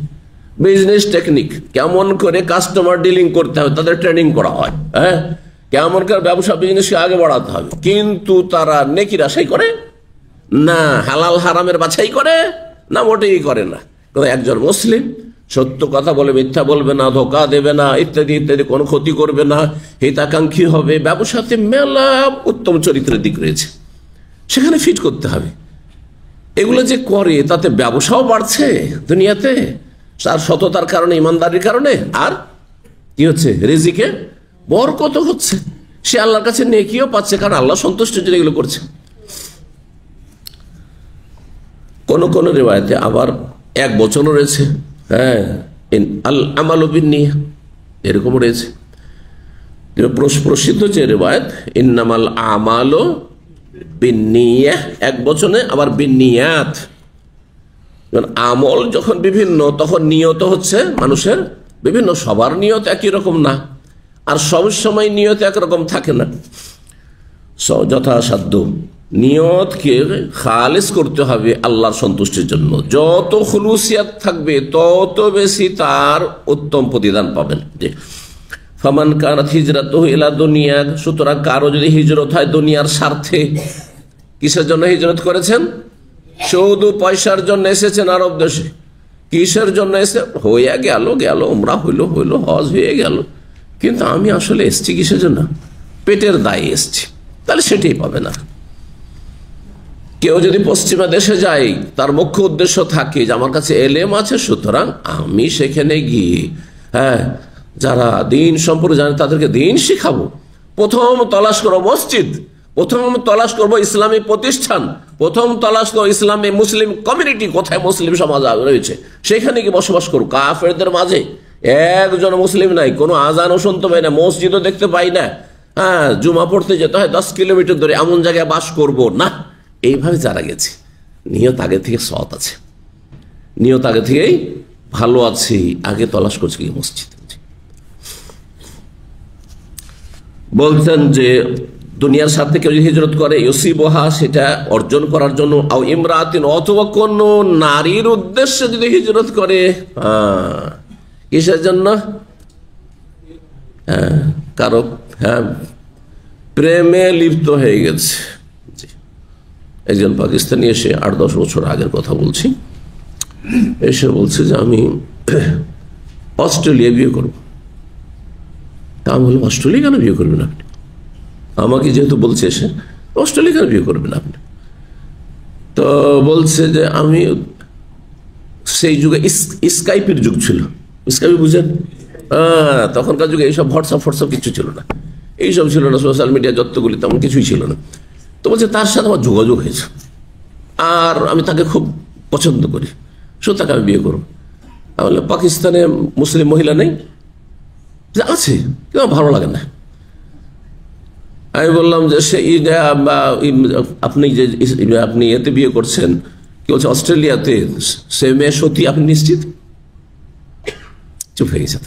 বিজনেস টেকনিক, কেমন করে কাস্টমার ডিলিং করতে হবে তাদের ট্রেনিং করা হয়, হ্যাঁ, কেমন করে ব্যবসা বিজনেসকে আগে বাড়াতে হবে। কিন্তু তারা নেকির আশাই করে না, হালাল হারামের বাছাই করে না, মোটেই করে না। একজন মুসলিম সত্য কথা বলে, মিথ্যা বলবে না, ধোকা দেবে না, ইত্যাদি ইত্যাদি, কোনো ক্ষতি করবে না, হিতাকাঙ্ক্ষী হবে। ব্যবসাতে মেলা উত্তম চরিত্রের দিক রয়েছে, সেখানে ফিট করতে হবে। এগুলো যে করে তাতে ব্যবসাও বাড়ছে দুনিয়াতে, তার সততার কারণে, ইমানদারির কারণে, আর কি হচ্ছে? রিজিকে বরকত হচ্ছে, সে আল্লাহর কাছে নেকিও পাচ্ছে, কারণ আল্লাহ সন্তুষ্ট যে এগুলো করছে। কোন কোন রিওয়ায়াতে আবার এক বচনও রয়েছে, হ্যাঁ, আল আমালু বিন্নিয়াহ, এরকম রয়েছে। প্রসিদ্ধ যে রিওয়ায়াত ইন্নামাল আমালু বিন্নিয়াহ, এক বচনে, আবার বিন্নিয়াত। আমল যখন বিভিন্ন, তখন নিয়ত হচ্ছে মানুষের বিভিন্ন, সবার নিয়ত একই রকম না, আর সব সময় নিয়ত একরকম থাকে না। যথাসাধ্য নিয়তকে খালেস করতে হবে আল্লাহর সন্তুষ্টির জন্য। যত খুলুসিয়াত থাকবে তত বেশি তার উত্তম প্রতিদান পাবেন। যে ফামান কানাত হিজরাতুহু ইলা দুনিয়া, সুতরাং কারো যদি হিজরত হয় দুনিয়ার স্বার্থে, কিসের জন্য হিজরত করেছেন? শুধু পয়সার জন্য এসেছেন আরব দেশে, কিসের জন্য এসে? হয়ে গেল উমরা হইলো, হজ হয়ে গেল, কিন্তু আমি আসলে এসছি কিসের জন্য? পেটের দায়ে এসছি, তাহলে সেটাই পাবে না। কেউ যদি পশ্চিমা দেশে যায়, তার মুখ্য উদ্দেশ্য থাকে যে আমার কাছে এলেম আছে, সুতরাং আমি সেখানে গিয়ে, হ্যাঁ, যারা দিন সম্পর্কে জানে তাদেরকে দিন শিখাবো। প্রথম তলাশ করবো মসজিদ, প্রথম তলাশ করবো ইসলামী প্রতিষ্ঠান, প্রথম তলাশ করবো ইসলামী মুসলিম কমিউনিটি, কোথায় মুসলিম সমাজ রয়েছে সেখানে কি বসবাস করবো। কাফেরদের মাঝে একজন মুসলিম নাই, কোনো আজানও শুনতে পাই না, মসজিদও দেখতে পাই না, হ্যাঁ, জুমা পড়তে যেতে হয় 10 কিলোমিটার ধরে, এমন জায়গায় বাস করব না। এইভাবে যারা গেছে, নিয়ত আগে থেকে সৎ আছে, নিয়ত আগে থেকেই ভালো আছে, আগে তলাশ করছে কি মসজিদ। বলছেন যে দুনিয়ার সাথে কেউ যদি হিজরত করে, ইউসিবহা, সেটা অর্জন করার জন্য, আও ইমরাতিন, অথবা কোন নারীর উদ্দেশ্যে যদি হিজরত করে, কিসের জন্য? কারো, হ্যাঁ, প্রেমে লিপ্ত হয়ে গেছে। একজন পাকিস্তানি এসে 8-10 বছর আগের কথা বলছি, এসে বলছে যে আমি অস্ট্রেলিয়া বিয়ে করব। তা আমি বললাম, অস্ট্রেলিয়া কেন বিয়ে করবেন আপনি? আমাকে যেহেতু বলছে এসে, অস্ট্রেলিয়া কেন বিয়ে করবেন আপনি? তো বলছে যে আমি, সেই যুগে স্কাইপের যুগ ছিল, স্কাইপ বুঝেন, তখনকার যুগে এইসব হোয়াটসঅ্যাপ কিছু ছিল না, এইসব ছিল না, সোশ্যাল মিডিয়া যতগুলি তেমন কিছুই ছিল না। তো বলছে তার সাথে আমার যোগাযোগ হয়েছে, আর আমি তাকে খুব পছন্দ করি, শুধু তাকে আমি বিয়ে করব। আমি বললাম, পাকিস্তানে মুসলিম মহিলা নেই? আছে, কিন্তু আমার ভালো লাগে না। আমি বললাম যে আপনি এতে বিয়ে করছেন, কি বলছে অস্ট্রেলিয়াতে, সে মেয়ে সত্যি আপনি নিশ্চিত? চুপ হয়ে গেছে।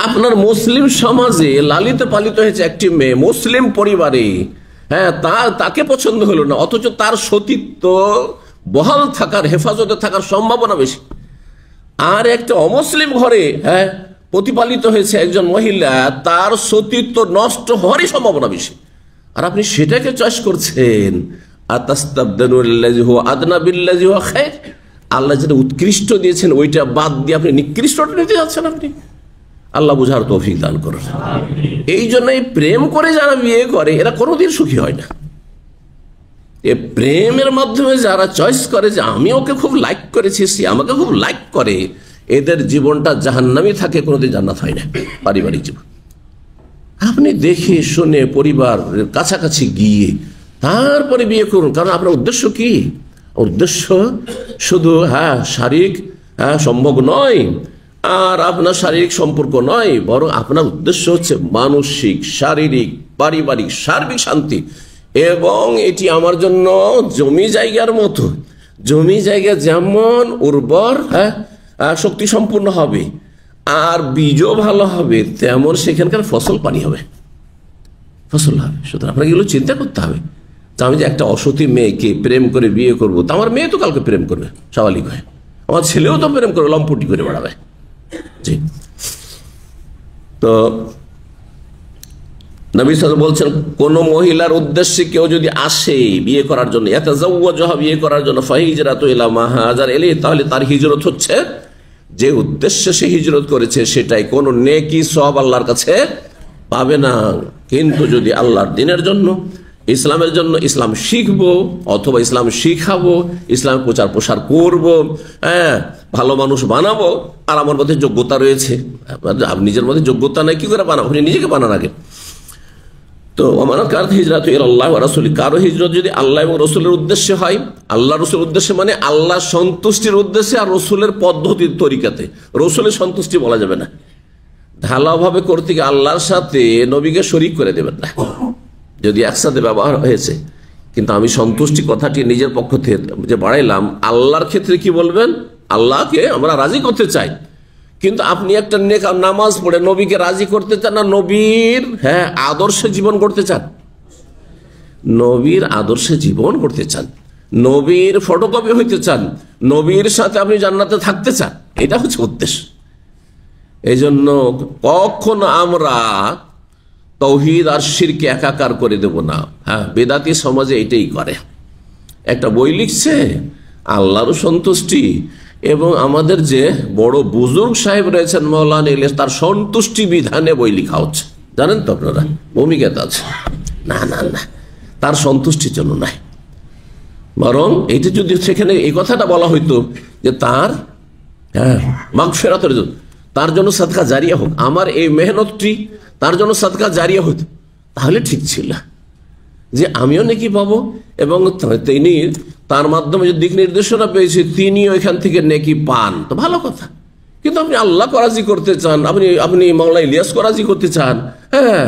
আপনার মুসলিম সমাজে লালিত পালিত হয়েছে একটি মেয়ে মুসলিম পরিবারে, হ্যাঁ, তাকে পছন্দ হলো না, অথচ তার সতীত্ব বহাল থাকার, হেফাজতে থাকার সম্ভাবনা বেশি। আর একটা অমুসলিম ঘরে, হ্যাঁ, প্রতিপালিত হয়েছে একজন মহিলা, তার সতীত্ব নষ্ট হওয়ারই সম্ভাবনা বেশি। আর আপনি সেটাকে চয়েস করছেন। আল্লাহ যেটা উৎকৃষ্ট দিয়েছেন ওইটা বাদ দিয়ে আপনি নিকৃষ্টটা নিতে যাচ্ছেন। আপনি আল্লাহ বুঝার তৌফিক দান করুন। এই জন্যই প্রেম করে যারা বিয়ে করে এরা কোনোদিন সুখী হয় না। এ প্রেমের মাধ্যমে যারা চয়েস করে যে আমি ওকে খুব লাইক করেছি, সে আমাকে খুব লাইক করে, এদের জীবনটা জাহান্নামী থাকে, কোনোদিন জান্নাত হয় না পারিবারিক জীবন। আপনি দেখে শুনে পরিবারের কাছাকাছি গিয়ে তারপরে বিয়ে করুন। কারণ আপনার উদ্দেশ্য কি? উদ্দেশ্য শুধু শারীরিক সম্ভোগ নয়, আর আপনার শারীরিক সম্পর্ক নয়, বরং আপনার উদ্দেশ্য হচ্ছে মানসিক, শারীরিক, পারিবারিক, সার্বিক শান্তি। এবং এটি আমার জন্য জমি জায়গার মতো, জমি জায়গা যেমন উর্বর, শক্তি সম্পূর্ণ হবে, আর বীজও ভালো হবে, তেমন সেখানকার ফসল পানি হবে, ফসল হবে। সুতরাং আপনাকে এগুলো চিন্তা করতে হবে। তা আমি যে একটা অসতী মেয়েকে প্রেম করে বিয়ে করবো, তা আমার মেয়ে তো কালকে প্রেম করবে স্বাভাবিক হয়, আমার ছেলেও তো প্রেম করবে, লম্পটি করে বেড়াবে। জি, তো নবী সাল্লাল্লাহু আলাইহি ওয়াসাল্লাম বলছেন, কোন মহিলার উদ্দেশ্যে কেউ যদি আসে বিয়ে করার জন্য, ইয়াতাযাওয়াজুহা, বিয়ে করার জন্য, ফাহিজরাতু ইলা মা হাজার ইলাইহি, তাহলে তার হিজরত হচ্ছে যে উদ্দেশ্যে সে হিজরত করেছে সেটাই। কোন নেকি সওয়াব আল্লাহর কাছে পাবে না। কিন্তু যদি আল্লাহর দ্বীনের জন্য, ইসলামের জন্য, ইসলাম শিখবো অথবা ইসলাম শিখাবো, ইসলামের প্রচার প্রসার করবো, হ্যাঁ, ভালো মানুষ বানাবো, আর আমার মধ্যে যোগ্যতা রয়েছে, আপনি নিজের মধ্যে যোগ্যতা নাই, কি করে বানাবো? আপনি নিজেকে বানান আগে। তো কারো হিজরত যদি আল্লাহ এবং রসুলের উদ্দেশ্যে হয়, আল্লাহ রসুলের উদ্দেশ্যে মানে আল্লাহ সন্তুষ্টির উদ্দেশ্যে, আর রসুলের পদ্ধতির তরিকাতে। রসুলের সন্তুষ্টি বলা যাবে না, ঢালাওভাবে করতে গিয়ে আল্লাহর সাথে নবীকে শরীক করে দেবেন না। যদি একসাথে ব্যবহার হয়েছে, কিন্তু আমি সন্তুষ্টি কথাটি নিজের পক্ষ থেকে যে বাড়াইলাম, আল্লাহর ক্ষেত্রে কি বলবেন? আল্লাহকে আমরা রাজি করতে চাই, কিন্তু আপনি একটা নেক নামাজ পড়ে নবীকে রাজি করতে চান না নবীর আদর্শে জীবন করতে চান? নবীর আদর্শে জীবন করতে চান, নবীর ফটোকপি হইতে চান, নবীর সাথে আপনি জান্নাতে থাকতে চান, এটা হচ্ছে উদ্দেশ্য। এই জন্য কখনো আমরা তাওহীদ আর শিরকে একাকার করে দেব না। বেদাতি সমাজে এটাই করে। একটা বই লিখছে আল্লাহরও সন্তুষ্টি এবং আমাদের যে বড় বুজুর্গ সাহেব রয়েছেন মাওলানা ইলিয়াস, তার সন্তুষ্টি বিধানে বই লেখা হচ্ছে। জানেন তো আপনারা, ভূমিকাতে আছে। না না না, তার সন্তুষ্টির জন্য নাই, বরং এইটা যদি সেখানে এই কথাটা বলা হইতো যে তার মাগফিরাতের জন্য, তার জন্য সাদকা জারিয়া হোক, আমার এই মেহনতটি তার জন্য সাদকা জারিয়া হতো, তাহলে ঠিক ছিল যে আমিও নেকি পাবো এবং তিনি তার মাধ্যমে যে দিক নির্দেশনা পেয়েছে তিনিও এখান থেকে নেকি পান, তো ভালো কথা। কিন্তু আপনি আল্লাহকে রাজি করতে চান, আপনি মাওলানা ইলিয়াসকে রাজি করতে চান, হ্যাঁ,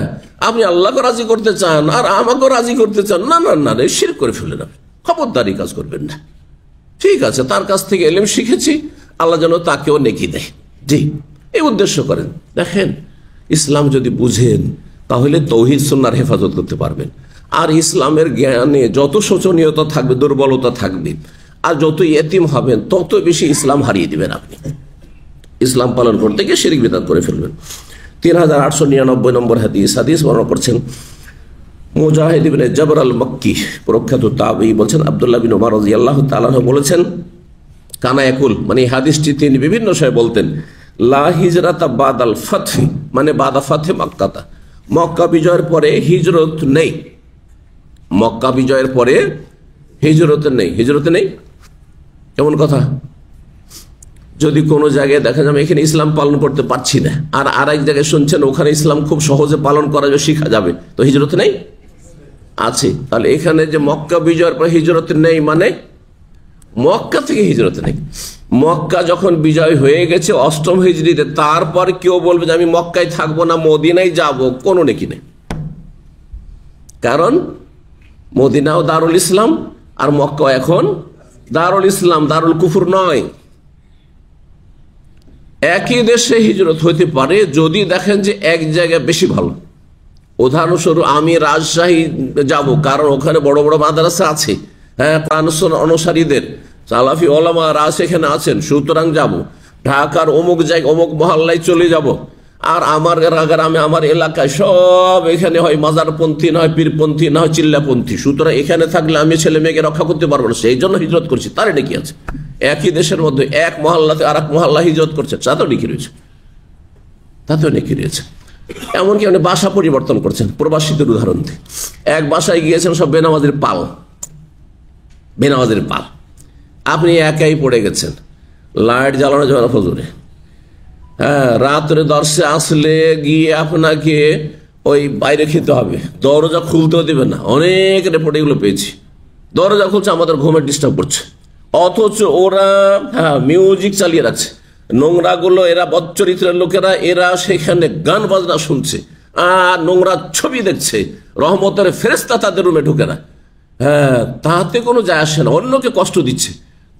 আপনি আল্লাহকে রাজি করতে চান আর আমাকেও রাজি করতে চান, না না না, শিরক করে ফেলেন। আপনি খবরদারি কাজ করবেন না। ঠিক আছে, তার কাছ থেকে ইলম শিখেছি, আল্লাহ যেন তাকেও নেকি দেয়। জি, এই উদ্দেশ্য করেন। দেখেন, ইসলাম যদি বুঝেন তাহলে তাওহীদ সুন্নাহর হেফাজত করতে পারবেন। আর ইসলামের জ্ঞানে যত শোচনীয়তা থাকবে, দুর্বলতা থাকবে, আর যত ইয়েতিম হবেন তত বেশি ইসলাম হারিয়ে দিবেন। আপনি ইসলাম পালন করতে গিয়ে শিরক বিদআত করে ফেলবেন। 3899 নম্বর হাদিস বর্ণনা করছেন মুজাহিদ ইবনে জবর আল মক্কি, প্রখ্যাত তাবেঈ, বলছেন আব্দুল্লাহ বিন উমর রাদিয়াল্লাহু তাআলা বলেছেন, কানা ইয়াকুল, মানে হাদিসটি তিনি বিভিন্ন সময় বলতেন, লা হিজরাতা বাদাল ফাতহি, মানে বাদা ফাতহে মক্কাতা, মক্কা বিজয়ের পরে হিজরত নেই। মক্কা বিজয়ের পরে হিজরতে নেই। হিজরতে নেই কেমন কথা? যদি কোনো জায়গায় দেখা যাবে এখানে ইসলাম পালন করতে পারছি না, আর আরেক জায়গায় শুনছেন ওখানে ইসলাম খুব সহজে পালন করা যাবে, শিখা যাবে, তো হিজরতে নেই আছে। তাহলে এখানে যে মক্কা বিজয়ের পর হিজরতে নেই মানে মক্কা থেকে হিজরত নেই। মক্কা যখন বিজয় হয়ে গেছে 8ম হিজরিতে, তারপর কেউ বলবে যে আমি মক্কায় থাকবো না, মদিনায় যাব, কোনো নেকি নেই। কারণ মদিনাও দারুল ইসলাম আর মক্কা এখন দারুল ইসলাম, দারুল কুফর নয়। একই দেশে হিজরত হইতে পারে যদি দেখেন যে এক জায়গায় বেশি ভালো। উদাহরণস্বরূপ আমি রাজশাহী যাব, কারণ ওখানে বড় বড় মাদ্রাসা আছে, হ্যাঁ, প্রাণ অনুসারীদের সালাফি ওলামারা সেখানে আছেন, সুতরাং যাব। ঢাকার অমুক জায়গায় অমুক মহল্লায় চলে যাব। আর আমার এলাকায় সব এখানে হয় মাজারপন্থী, না হয় পীরপন্থী, না হয় চিল্লাপন্থী, সুতরাং এখানে থাকলে আমি ছেলে মেয়েকে রক্ষা করতে পারবো না, সেই জন্য হিজরত করছি। তার এটা কি আছে? একই দেশের মধ্যে এক মহল্লাতে আর এক মহল্লা হিজরত করছে, তাতেও নেকি রয়েছে, তাতেও নেকি রয়েছে। এমনকি আপনি বাসা পরিবর্তন করছেন, প্রবাসীদের উদাহরণ দিয়ে। এক বাসায় গিয়েছেন সব বেনামাজির পাল, বেনামাজির পাল, আপনি একাই পড়ে গেছেন, লাইট জ্বালানো যাবে না ফজরে, হ্যাঁ, রাত্রে দর্শে আসলে গিয়ে আপনাকে ওই বাইরে খেতে হবে, দরজা খুলতেও দেবে না। অনেক রিপোর্ট এগুলো পেয়েছি, দরজা খুলছে আমাদের ঘুমের ডিস্টার্ব করছে, অথচ ওরা হ্যাঁ মিউজিক চালিয়ে রাখছে। নোংরাগুলো এরা বদচরিত্রের লোকেরা, এরা সেখানে গান বাজনা শুনছে আর নোংরা ছবি দেখছে, রহমতের ফেরেশতা তাদের রুমে ঢুকে না। হ্যাঁ, তাতে কোনো যায় আসে না, অন্যকে কষ্ট দিচ্ছে।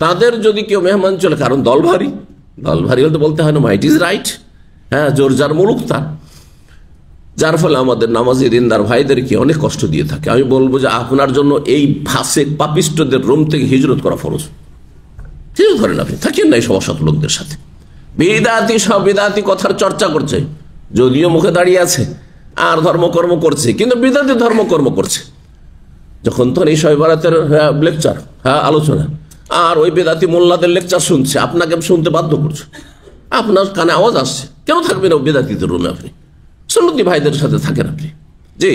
তাদের যদি কেউ মেহমান চলে, কারণ দল ভারী, দল ভারী হলে তো বলতে হয় না মাইট ইজ রাইট, হ্যাঁ, জোর যার মুলুক তার। যার ফলে আমাদের নামাজি দিনদার ভাইদেরকে অনেক কষ্ট দিয়ে থাকে। আমি বলবো যে আপনার জন্য এই ফাসেক পাপিষ্টদের রুম থেকে হিজরত করা ফরজ। হিজরত করেন, আপনি থাকেন না এই সমস্ত লোকদের সাথে। বিদাতি সব বিদাতি কথার চর্চা করছে, যদিও মুখে দাঁড়িয়ে আছে আর ধর্মকর্ম করছে, কিন্তু বিদাতি ধর্মকর্ম করছে। যখন তখন এই শয়বারাতের লেকচার, হ্যাঁ, আলোচনা, আর ওই বেদাতি মোল্লাদের লেকচার শুনছে, আপনাকে শুনতে বাধ্য করছে, আপনার কানে আওয়াজ আসছে, কেন থাকবেন বেদাতিদের রুমে? আপনি সুন্নতি ভাইদের সাথে থাকেন আপনি, জি,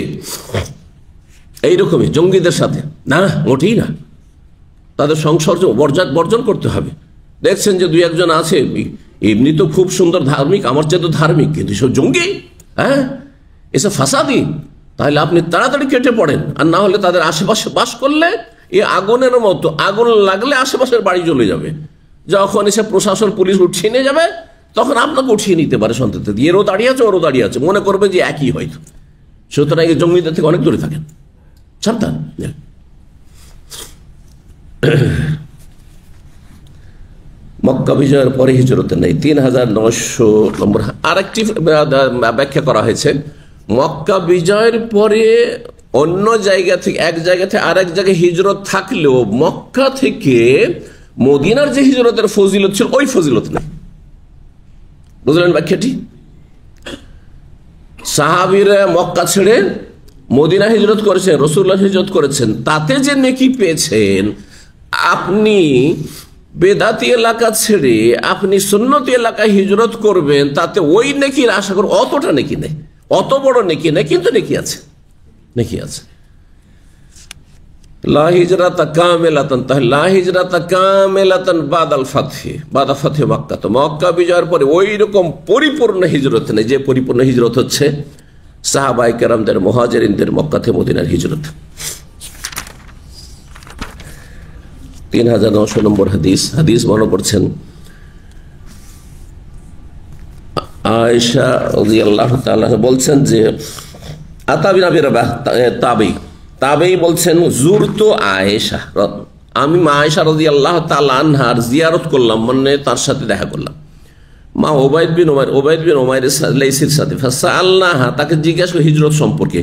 এইরকমই জঙ্গিদের সাথে না, মোটেই না। তাদের সংসর্গ বর্জন করতে হবে। দেখছেন যে দুই একজন আছে এমনি তো খুব সুন্দর ধার্মিক, আমার চেয়ে তো ধার্মিক, কিন্তু সব জঙ্গি, হ্যাঁ, এসব ফাসাদি, তাহলে আপনি তাড়াতাড়ি কেটে পড়েন। আর না হলে তাদের আশেপাশে বাস করলে এই আগুনের মতো, আগুন লাগলে আশেপাশের বাড়ি চলে যাবে। যখন এসে প্রশাসন পুলিশ উঠিয়ে নিয়ে যাবে, তখন আপনাকে উঠিয়ে নিতে পারে সন্ততি দিয়ে। এরও দাঁড়িয়ে আছে, ওরও দাঁড়িয়ে আছে, মনে করবে যে একই হয়তো। সুতরাং এই জঙ্গিদের থেকে অনেক দূরে থাকেন, সাবধান। মক্কা বিজয়ের পরে হিজরতে নেই। 3900 নম্বর আরেকটি ব্যাখ্যা করা হয়েছে, মক্কা বিজয়ের পরে অন্য জায়গা থেকে, এক জায়গা থেকে আরেক জায়গায় হিজরত থাকলেও মক্কা থেকে মদিনার যে হিজরতের ফজিলত ছিল ওই ফজিলত নেই। বুঝলেন ব্যাখ্যাটি? সাহাবীরা মক্কা ছেড়ে মদিনা হিজরত করেছেন, রাসূলুল্লাহ হিজরত করেছেন, তাতে যে নেকি পেয়েছেন, আপনি বেদাতি এলাকা ছেড়ে আপনি সুন্নতি এলাকায় হিজরত করবেন, তাতে ওই নেকির আশা করি অতটা নেকি নেই, অত বড় নেকি নেই, কিন্তু নেকি আছে, নেকি আছে। লা হিজরাতা কামিলাতান, তাহলে লা হিজরাতা কামিলাতান বাদাল ফাতহি, বাদা ফাতহি মক্কা। তো মক্কা বিজয়ের পরে ওই রকম পরিপূর্ণ হিজরত নেই, যে পরিপূর্ণ হিজরত হচ্ছে সাহাবায়ে কেরামদের, মুহাজিরিনদের মক্কা থেকে মদিনার হিজরত। 3900 নম্বর হাদিস বর্ণনা করছেন আয়েশা রাদিয়াল্লাহু তাআলা বলছেন যে আতাবি নবী রাবাহ তাবেই বলছেন, জুরতু আয়েশা, আমি মা আয়েশা রাদিয়াল্লাহু তাআলা আনহার জিয়ারত করলাম, মানে তার সাথে দেখা করলাম, মা ওবাইদ বিন ওমাইর লাইসির সাথে। ফাসাআলনাহা, তাকে জিজ্ঞাসা করি হিজরত সম্পর্কে।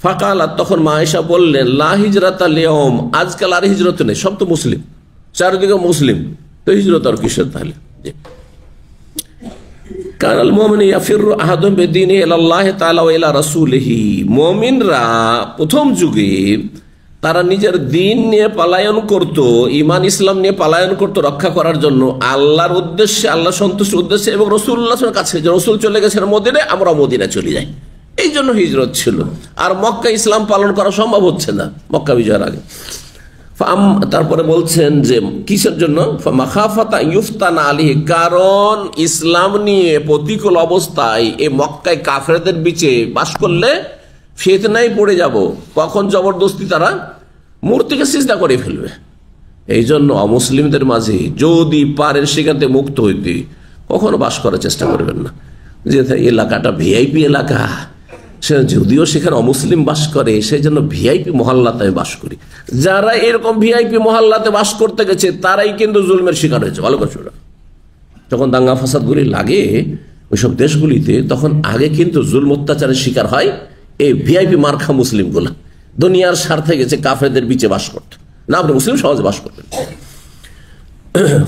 ফাকালাত, তখন মা আয়েশা বললেন, লা হিজরাতা লিয়াউম, আজকাল আর হিজরত নেই, সব তো মুসলিম, চারিদিকে মুসলিম, তো হিজরত আর কিসের? তাহলে কানাল মুমিনু ইয়াফিরু আহাদুহুম বিদীনিহি ইলাল্লাহি তাআলা ওয়া ইলা রাসূলিহি, মুমিনরা প্রথম যুগে তারা নিজের দিন নিয়ে পলায়ন করত, ঈমান ইসলাম নিয়ে পলায়ন করত রক্ষা করার জন্য আল্লাহর উদ্দেশ্যে, আল্লাহ সন্তুষ্টির উদ্দেশ্যে, এবং রাসূলুল্লাহর কাছে, যে রাসূল চলে গেছেন মদিনায়, আমরা মদিনায় চলে যাই, এই জন্য হিজরত ছিল। আর মক্কা ইসলাম পালন করা সম্ভব হচ্ছে না মক্কা বিজয়ের আগে। তারপরে বলছেন যে কিসের জন্য? মাখাফাতা ইউফতানা আলাইহি, কারণ ইসলাম নিয়ে প্রতিকূল অবস্থায় এই মক্কায় কাফেরদের বিচে বাস করলে ফিতনায় পড়ে যাব, কখন জবরদস্তি তারা মূর্তিকে সিজদা করে ফেলবে, এই জন্য অমুসলিমদের মাঝে যদি পারেন সেখান থেকে মুক্ত হইতে কখনো বাস করার চেষ্টা করবেন না। যে এলাকাটা ভিআইপি এলাকা, সে যদিও সেখানে অমুসলিম বাস করে, সেই জন্য ভিআইপি মহল্লাতে বাস করি। যারা এরকম ভিআইপি মহল্লাতে বাস করতে গেছে তারাই কিন্তু জুলমের শিকার হয়েছে। ভালো করে শোনা, যখন দাঙ্গা ফাসাদগুলি লাগে ওইসব দেশগুলিতে, তখন আগে কিন্তু জুলম অত্যাচারের শিকার হয় এই ভিআইপি মার্কা মুসলিমগুলা। দুনিয়ার স্বার্থে গেছে কাফেরদের বিচে বাস করতে, না আপনি মুসলিম সমাজে বাস করবেন।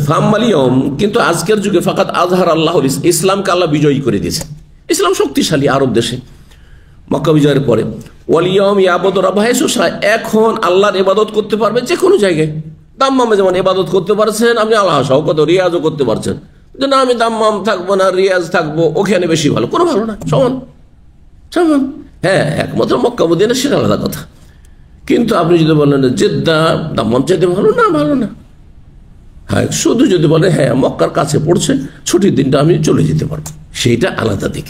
ফাম্মালিয়ম, কিন্তু আজকের যুগে ফাকাত আজহার আল্লাহ, ইসলামকে আল্লাহ বিজয়ী করে দিয়েছে। ইসলাম শক্তিশালী আরব দেশে মক্কা বিজয়ের পরে। ওয়ালিয়ম ইয়াবুদু রাব্বাহু হাইসুশা, এখন আল্লাহর ইবাদত করতে পারবে যে কোনো জায়গায়। দাম্মামে যেমন ইবাদত করতে পারছেন, আপনি আল্লাহ কত রিয়াজও করতে পারছেন। যে না আমি দাম্মাম থাকবো না, রিয়াজ থাকবো, ওখানে বেশি ভালো, কোনো ভালো না, সমান সমান। হ্যাঁ, একমাত্র মক্কা মদিনা সেটা আলাদা কথা। কিন্তু আপনি যদি বলেন জেদ্দা দাম্মাম চাইতে ভালো না, ভালো না। হ্যাঁ, শুধু যদি বলে হ্যাঁ মক্কার কাছে পড়ছে, ছুটির দিনটা আমি চলে যেতে পারবো, সেইটা আলাদা দিক।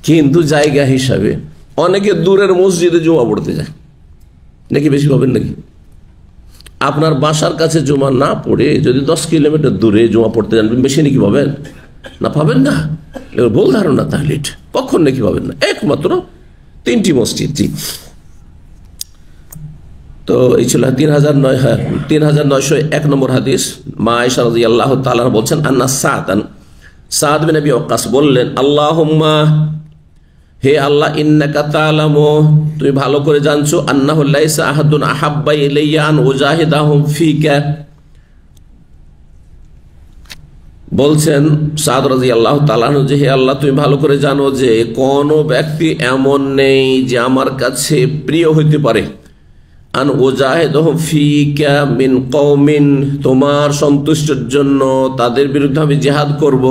কিন্তু জায়গা হিসাবে অনেকে দূরের মসজিদে জুমা পড়তে যায়, নাকি বেশি পাবেন নাকি? আপনার বাসার কাছে জুমা না পড়ে যদি 10 কিলোমিটার দূরে জুমা পড়তে যান, বেশি নাকি পাবেন? না, পাবেন না। এবার ভুল ধারণা তাহলে, কখন নাকি পাবেন না, একমাত্র 3টি মসজিদ। জি, তো এই ছিল 3901 নম্বর হাদিস। মা আয়েশা রাদিয়াল্লাহু তাআলা বলছেন, আন্না সাদ বিন আবি ওয়াক্কাস বললেন, আল্লাহুম্মা, হে আল্লাহ, ইন্নাকা তা'লামু, তুমি ভালো করে জানছো, আন্নাহু লাইসা আহাদুন আহাব্বা ইলাইয়া আন উজাহিদাহুম ফিকা। বলছেন সাদ রাদিয়াল্লাহু তাআলা যে হে আল্লাহ, তুমি ভালো করে জানো যে কোন ব্যক্তি এমন নেই যে আমার কাছে প্রিয় হইতে পারে, আন উজাহিদাহুম ফিকা মিন কওমিন, তোমার সন্তুষ্টির জন্য তাদের বিরুদ্ধে আমি জিহাদ করব,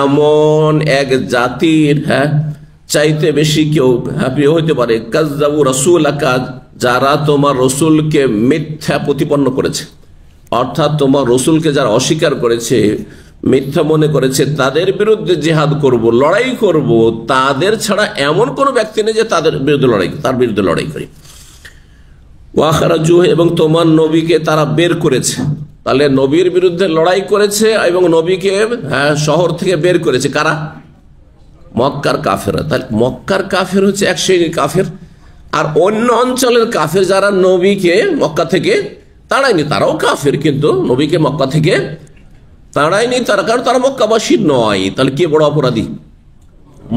এমন এক জাতির চাইতে বেশি কেউ প্রিয় হইতে পারে। কাযযাবু রাসূলাকা, যারা তোমার রসুলকে মিথ্যা প্রতিপন্ন করেছে, অর্থাৎ তোমার রসুলকে যারা অস্বীকার করেছে, মিথ্যা মনে করেছে, তাদের বিরুদ্ধে জিহাদ করব, লড়াই করব, তাদের ছাড়া এমন কোন ব্যক্তি নেই যে তার বিরুদ্ধে লড়াই করি। ওয়াখারাজু, এবং তোমার নবীকে তারা বের করেছে, তাহলে নবীর বিরুদ্ধে লড়াই করেছে এবং নবীকে শহর থেকে বের করেছে কারা? মক্কার কাফের। তাহলে মক্কার কাফের হচ্ছে এক শ্রেণীর কাফের, আর অন্য অঞ্চলের কাফের যারা নবীকে মক্কা থেকে তাড়ায়নি, তারাও কাফের, কিন্তু নবীকে মক্কা থেকে তাড়ায়নি তারা, কারণ তারা মক্কাবাসী নয়। তাহলে কে বড় অপরাধী?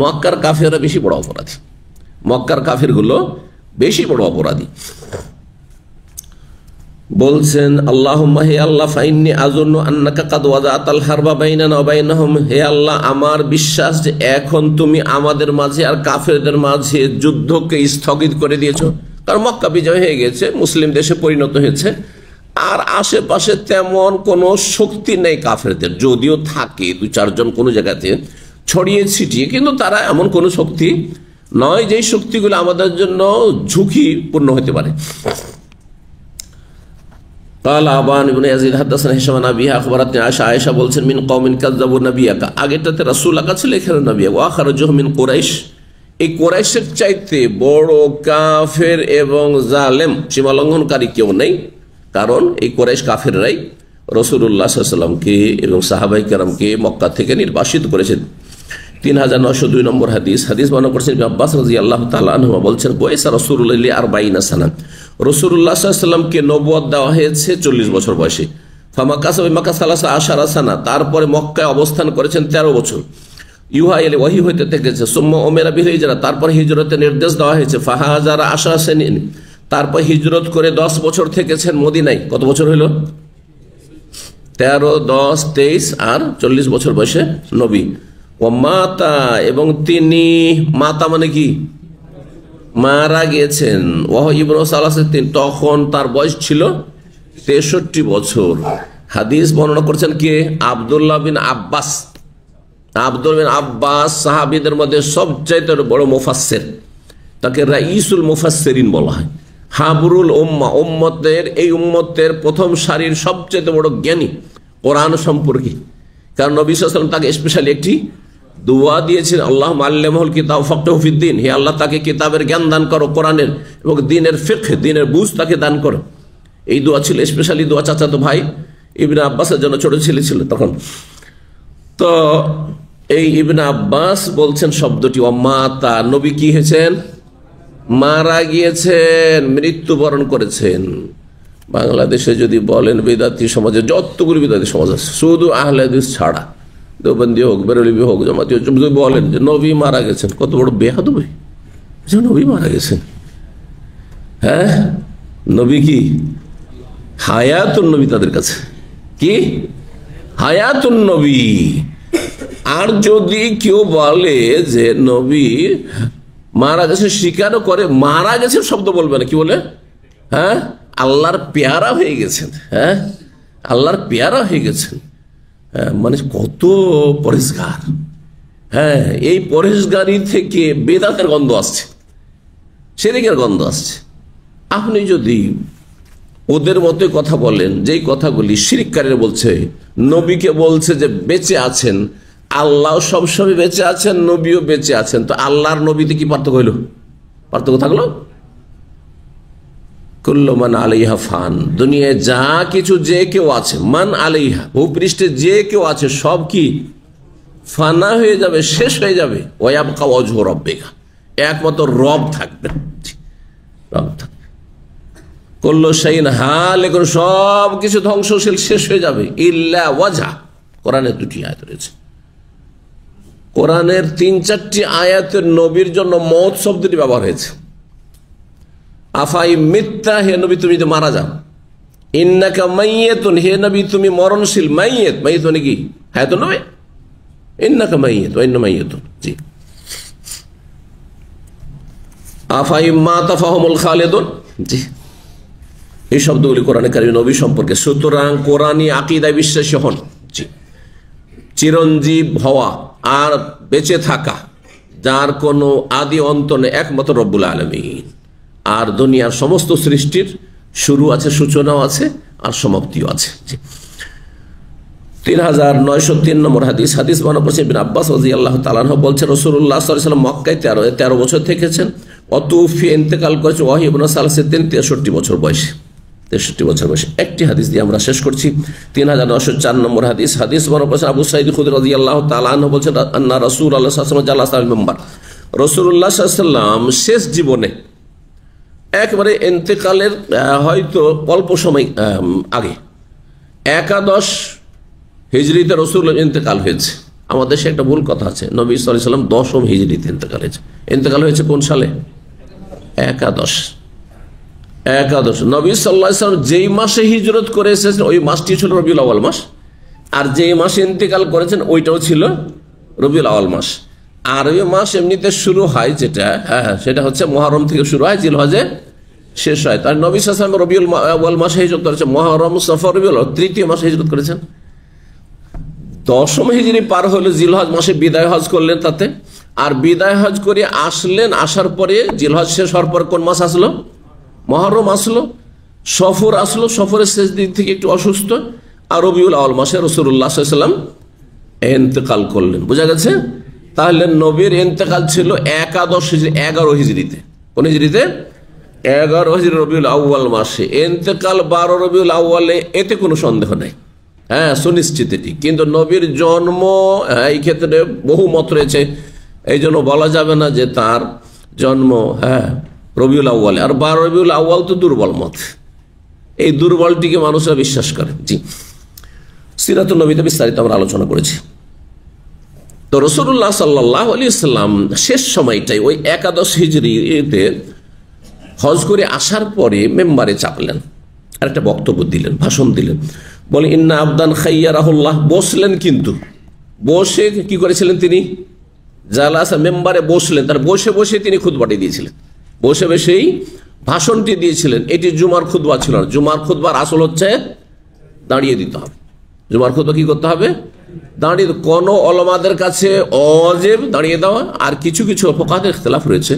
মক্কার কাফেররা বেশি বড় অপরাধী, মক্কার কাফের গুলো বেশি বড় অপরাধী। বলছেন আল্লাহুম্মা, হে আল্লাহ, ফাইন্নী আযুন্নু আন্নাকা কাদ ওয়াদাতাল হারবা বাইনানা ওয়া বাইনাহুম, হে আল্লাহ, আমার বিশ্বাস যে এখন তুমি আমাদের মাঝে আর কাফেরদের মাঝে যুদ্ধকে স্থগিত করে দিয়েছো। কারণ মক্কা বিজয় হয়ে গেছে, মুসলিম দেশে পরিণত হয়েছে, আর আশেপাশে তেমন কোনো শক্তি নেই কাফেরদের, যদিও থাকে 2-4 জন কোনো জায়গাতে ছড়িয়ে ছিটিয়ে, কিন্তু তারা এমন কোনো শক্তি নয় যেই শক্তিগুলো আমাদের জন্য ঝুঁকিপূর্ণ হতে পারে। قال আবান ইবনে ইয়াজিদ হাদাসানা হিশাম আন আবিহা আখবারাতনি আয়েশা বলছেন, মিন কওমিন কাযযাবু নাবিয়াকা, আগেটাতে রাসূল লেখা ছিল, এখানে নবী। ওয়া খারাজু মিন কুরাইশ, এই কুরাইশের চাইতে বড় কাফের এবং জালেম সীমালঙ্ঘনকারী কেউ নেই, কারণ এই কুরাইশ কাফেররাই রাসূলুল্লাহ সাল্লাল্লাহু আলাইহি ওয়াসাল্লামকে এবং সাহাবায়ে কেরামকে মক্কা থেকে নির্বাসিত করেছেন। 3902 নম্বর হাদিস বর্ণনা করেছেন ইবনে আব্বাস রাদিয়াল্লাহু তাআলা আনহুমা বলছেন, বয়সা রাসূলুল্লাহ 40 সানা, রাসূলুল্লাহ সাল্লাল্লাহু আলাইহি ওয়াসাল্লামকে নবুয়ত দেওয়া হয়েছে 40 বছর বয়সে। ফামাকাসা বিমাকা 13 সানা, তারপরে মক্কায় অবস্থান করেছেন 13 বছর। ইউহা ইলাইহি, ওহী হইতে থেকেছে। সুম্মা উমিরা বিল হিজরা, তারপর হিজরতের নির্দেশ দেওয়া হয়েছে। ফাহাজারা 10 সিনিন, তারপর হিজরত করে 10 বছর থেকেছেন মদিনায়। কত বছর হলো? 13, 10, 23 আর 40 বছর বয়সে নবী। ও মাতা, এবং তিনি মাতা মানে কি? মারা গিয়েছেন। ওয়াহ ইবনু সালাসিন, তখন তার বয়স ছিল 63 বছর। হাদিস বর্ণনা করছেন কে? আব্দুল্লাহ বিন আব্বাস। আব্দুল বিন আব্বাস সাহাবীদের মধ্যে সবচাইতে বড় মুফাসসির, তাকে রাইসুল মুফাসসিরিন বলা হয়। হাবরুল উম্মাহ, উম্মতের এই উম্মতের প্রথম সারির সবচেয়ে বড় জ্ঞানী কোরআন সম্পর্কে। কারণ নবী সাল্লাল্লাহু আলাইহি ওয়াসাল্লাম তাকে স্পেশালি একটি দোয়া দিয়েছেন, আল্লাহুম্মা আল্লিমহুল কিতাব ফাক্কিহু ফিদ্দিন, হে আল্লাহ তাকে কিতাবের জ্ঞান দান করো, কোরআনের এবং দ্বীনের ফিকহ, দ্বীনের বুঝ তাকে দান করো। এই দোয়া ছিল স্পেশালি দোয়া চাচাতো ভাই ইবনে আব্বাসের জন্য ছোট ছেলে ছিল তখন। তো এই ইবনে আব্বাস বলছেন শব্দটি অমাতা, নবী কি হয়েছেন? মারা গিয়েছেন, মৃত্যুবরণ করেছেন। বাংলাদেশে যদি বলেন বেদাতি সমাজে যতগুলো বেদাতি সমাজ আছে, শুধু আহলে হাদিস ছাড়া, দেওবন্দি হোক, বেরেলভি হোক, জামাতি হোক, যদি বলেন যে নবী মারা গেছেন, কত বড় বেয়াদবি যে নবী মারা গেছেন। হ্যাঁ, নবী কি হায়াতুন নবী, তাদের কাছে কি হায়াতুন নবী। আর যদি কেউ বলে যে নবী মারা গেছে, স্বীকারও করে, মারা গেছে শব্দ বলবে না, কি বলে? হ্যাঁ, আল্লাহর পেয়ারা হয়ে গেছেন। হ্যাঁ, আল্লাহর পেয়ারা হয়ে গেছেন। মানে কত পরিষ্কার। হ্যাঁ, এই পরিষ্কারই থেকে বেদাতের গন্ধ আসছে, শিরকের গন্ধ আসছে। আপনি যদি ওদের মতো কথা বলেন, যেই কথাগুলি শিরককারীরা বলছে, নবীকে বলছে যে বেঁচে আছেন, আল্লাহ সবসময় বেঁচে আছেন, নবীও বেঁচে আছেন, তো আল্লাহর নবীতে কি পার্থক্য হইল? পার্থক্য থাকলো? কুল্লু মান আলাইহা ফান, দুনিয়ায় যা কিছু যে কেউ আছে, মান আলাইহা ভূপৃষ্ঠে যে কেউ আছে সব কি ফানা হয়ে যাবে, শেষ হয়ে যাবে। ওয়াবকা ওয়াজহু রাব্বিকা, একমাত্র রব থাকবে, রব থাকবে। কুল্লু শাইইন হালিকুন, সব কিছু ধ্বংসশীল, শেষ হয়ে যাবে। ইল্লা ওয়াজহা, কোরআনের দুটি আয়াত রয়েছে। কোরআনের ৩-৪টি আয়াতের নবীর জন্য মওত শব্দটি ব্যবহার হয়েছে। আফাই মিথ্যা, হে নবী তুমি তো মারা যাও। ইন্নাকা মাইয়াতুন, হে নবী তুমি মরণশীল। মাইয়াত, মাইয়াত মানে কি? হ্যাঁ তো নয়, ইন্নাকা মাইয়াত ওয়া ইন্না মাইয়াতুন। জি, আফাই মাতা ফাহুমুল খালিদুন। জি, এই শব্দগুলি কোরআনে কারিমে নবী সম্পর্কে। সুতরাং কোরআনী আকীদায় বিশ্বাসী হন। জি, চিরঞ্জীব হওয়া আর বেঁচে থাকা, যার কোনো আদি অন্ত নেই, একমাত্র রব্বুল আলামিন। আর দুনিয়ার সমস্ত সৃষ্টির শুরু আছে, সূচনাও আছে, আর সমাপ্তিও আছে। 3903 নম্বর হাদিস। হাদিস বর্ণনা করেছেন ইবনে আব্বাস রাদিয়াল্লাহু তাআলা আনহু বলছেন, রাসূলুল্লাহ সাল্লাল্লাহু আলাইহি ওয়াসাল্লাম মক্কায় 13 বছর থেকেছেন। অতুফি, ইন্তেকাল করেছে ওয়াহি ইবনে সালসিদ্দিন 63 বছর বয়সে। 63 বছর বয়সে। একটি হাদিস দিয়ে আমরা শেষ করছি। 3904 নম্বর হাদিস। হাদিস বর্ণনা করেছেন আবু সাঈদ খুদরী রাদিয়াল্লাহু তাআলা আনহু বলছেন, আন্না রাসূলুল্লাহ সাল্লাল্লাহু আলাইহি ওয়াসাল্লাম জালাসা আলাল মিম্বার, রাসূলুল্লাহ সাল্লাল্লাহু আলাইহি ওয়াসাল্লাম শেষ জীবনে, একবারে ইন্তেকালের হয়তো অল্প সময় আগে, 11 হিজরিতে রাসূল ইন্তেকাল হয়েছে। আমাদের দেশে একটা ভুল কথা আছে, নবী সাল্লাল্লাহু আলাইহি ওয়াসাল্লাম 10ম হিজরিতে ইন্তেকাল হয়েছে। ইন্তেকাল হয়েছে কোন সালে? 11। নবী সাল্লাল্লাহু আলাইহি ওয়াসাল্লাম যেই মাসে হিজরত করে এসেছেন ওই মাসটি ছিল রবিউল আউয়াল মাস, আর যেই মাসে ইন্তেকাল করেছেন ওইটাও ছিল রবিউল আউয়াল মাস। আরবি মাস এমনিতে শুরু হয় যেটা, সেটা হচ্ছে মুহররম থেকে শুরু হয়, জিলহজে শেষ হয়। তার নবী সাল্লাল্লাহু আলাইহি ওয়াসাল্লাম রবিউল আউয়াল মাসে হিজরত করেছেন, মুহররম, সফর, রবিউল আউয়াল 3য় মাসে হিজরত করেছেন। 10ম হিজরি পার হলে জিলহজ মাসে বিদায় হজ করলেন তাতে, আর বিদায় হজ করে আসলেন। আসার পরে জিলহজ শেষ হওয়ার পর কোন মাস আসলো? মুহররম আসলো, সফর আসলো, সফরের শেষ দিক থেকে একটু অসুস্থ, আর রবিউল আউয়াল মাসে রাসূলুল্লাহ সাল্লাল্লাহু আলাইহি ওয়াসাল্লাম ইন্তেকাল করলেন। বোঝা গেছে? তাহলে নবীর ইন্তেকাল ছিল 11 হিজরিতে। কোন হিজরিতে? 11 হিজরি রবিউল আউয়াল মাসে। ইন্তেকাল 12 রবিউল আউয়ালে, এতে কোনো সন্দেহ নেই, হ্যাঁ, সুনিশ্চিত এটি। কিন্তু নবীর জন্ম, এই ক্ষেত্রে বহু মত রয়েছে, এই জন্য বলা যাবে না যে তার জন্ম রবিউল আউয়ালে। আর 12 রবিউল আউয়াল তো দুর্বল মত, এই দুর্বলটিকে মানুষরা বিশ্বাস করে। জি, সিরাতুন নবীতে বিস্তারিত আমরা আলোচনা করেছি। তো রাসূলুল্লাহ সাল্লাল্লাহু আলাইহি ওয়াসাল্লাম শেষ সময়টাই ওই 11 হিজরিতে হজ করে আসার পরে মেম্বারে চাপলেন, আর একটা বক্তব্য দিলেন, ভাষণ দিলেন। বলে, ইন্না আবদান খাইয়ারাহুল্লাহ, বসলেন, কিন্তু বসে কি করেছিলেন তিনি? জালাসা, মেম্বারে বসলেন, তার বসে বসে তিনি খুতবাটি দিয়েছিলেন, বসে বসেই ভাষণটি দিয়েছিলেন। এটি জুমার খুতবা ছিল না। জুমার খুতবার আসল হচ্ছে দাঁড়িয়ে দিতে হবে। জুমার খুতবা কি করতে হবে? দাঁড়িয়ে। কোন ওলামাদের কাছে ওয়াজিব দাঁড়িয়ে দেওয়া, আর কিছু কিছু ফুকাহাদের ইখতিলাফ রয়েছে,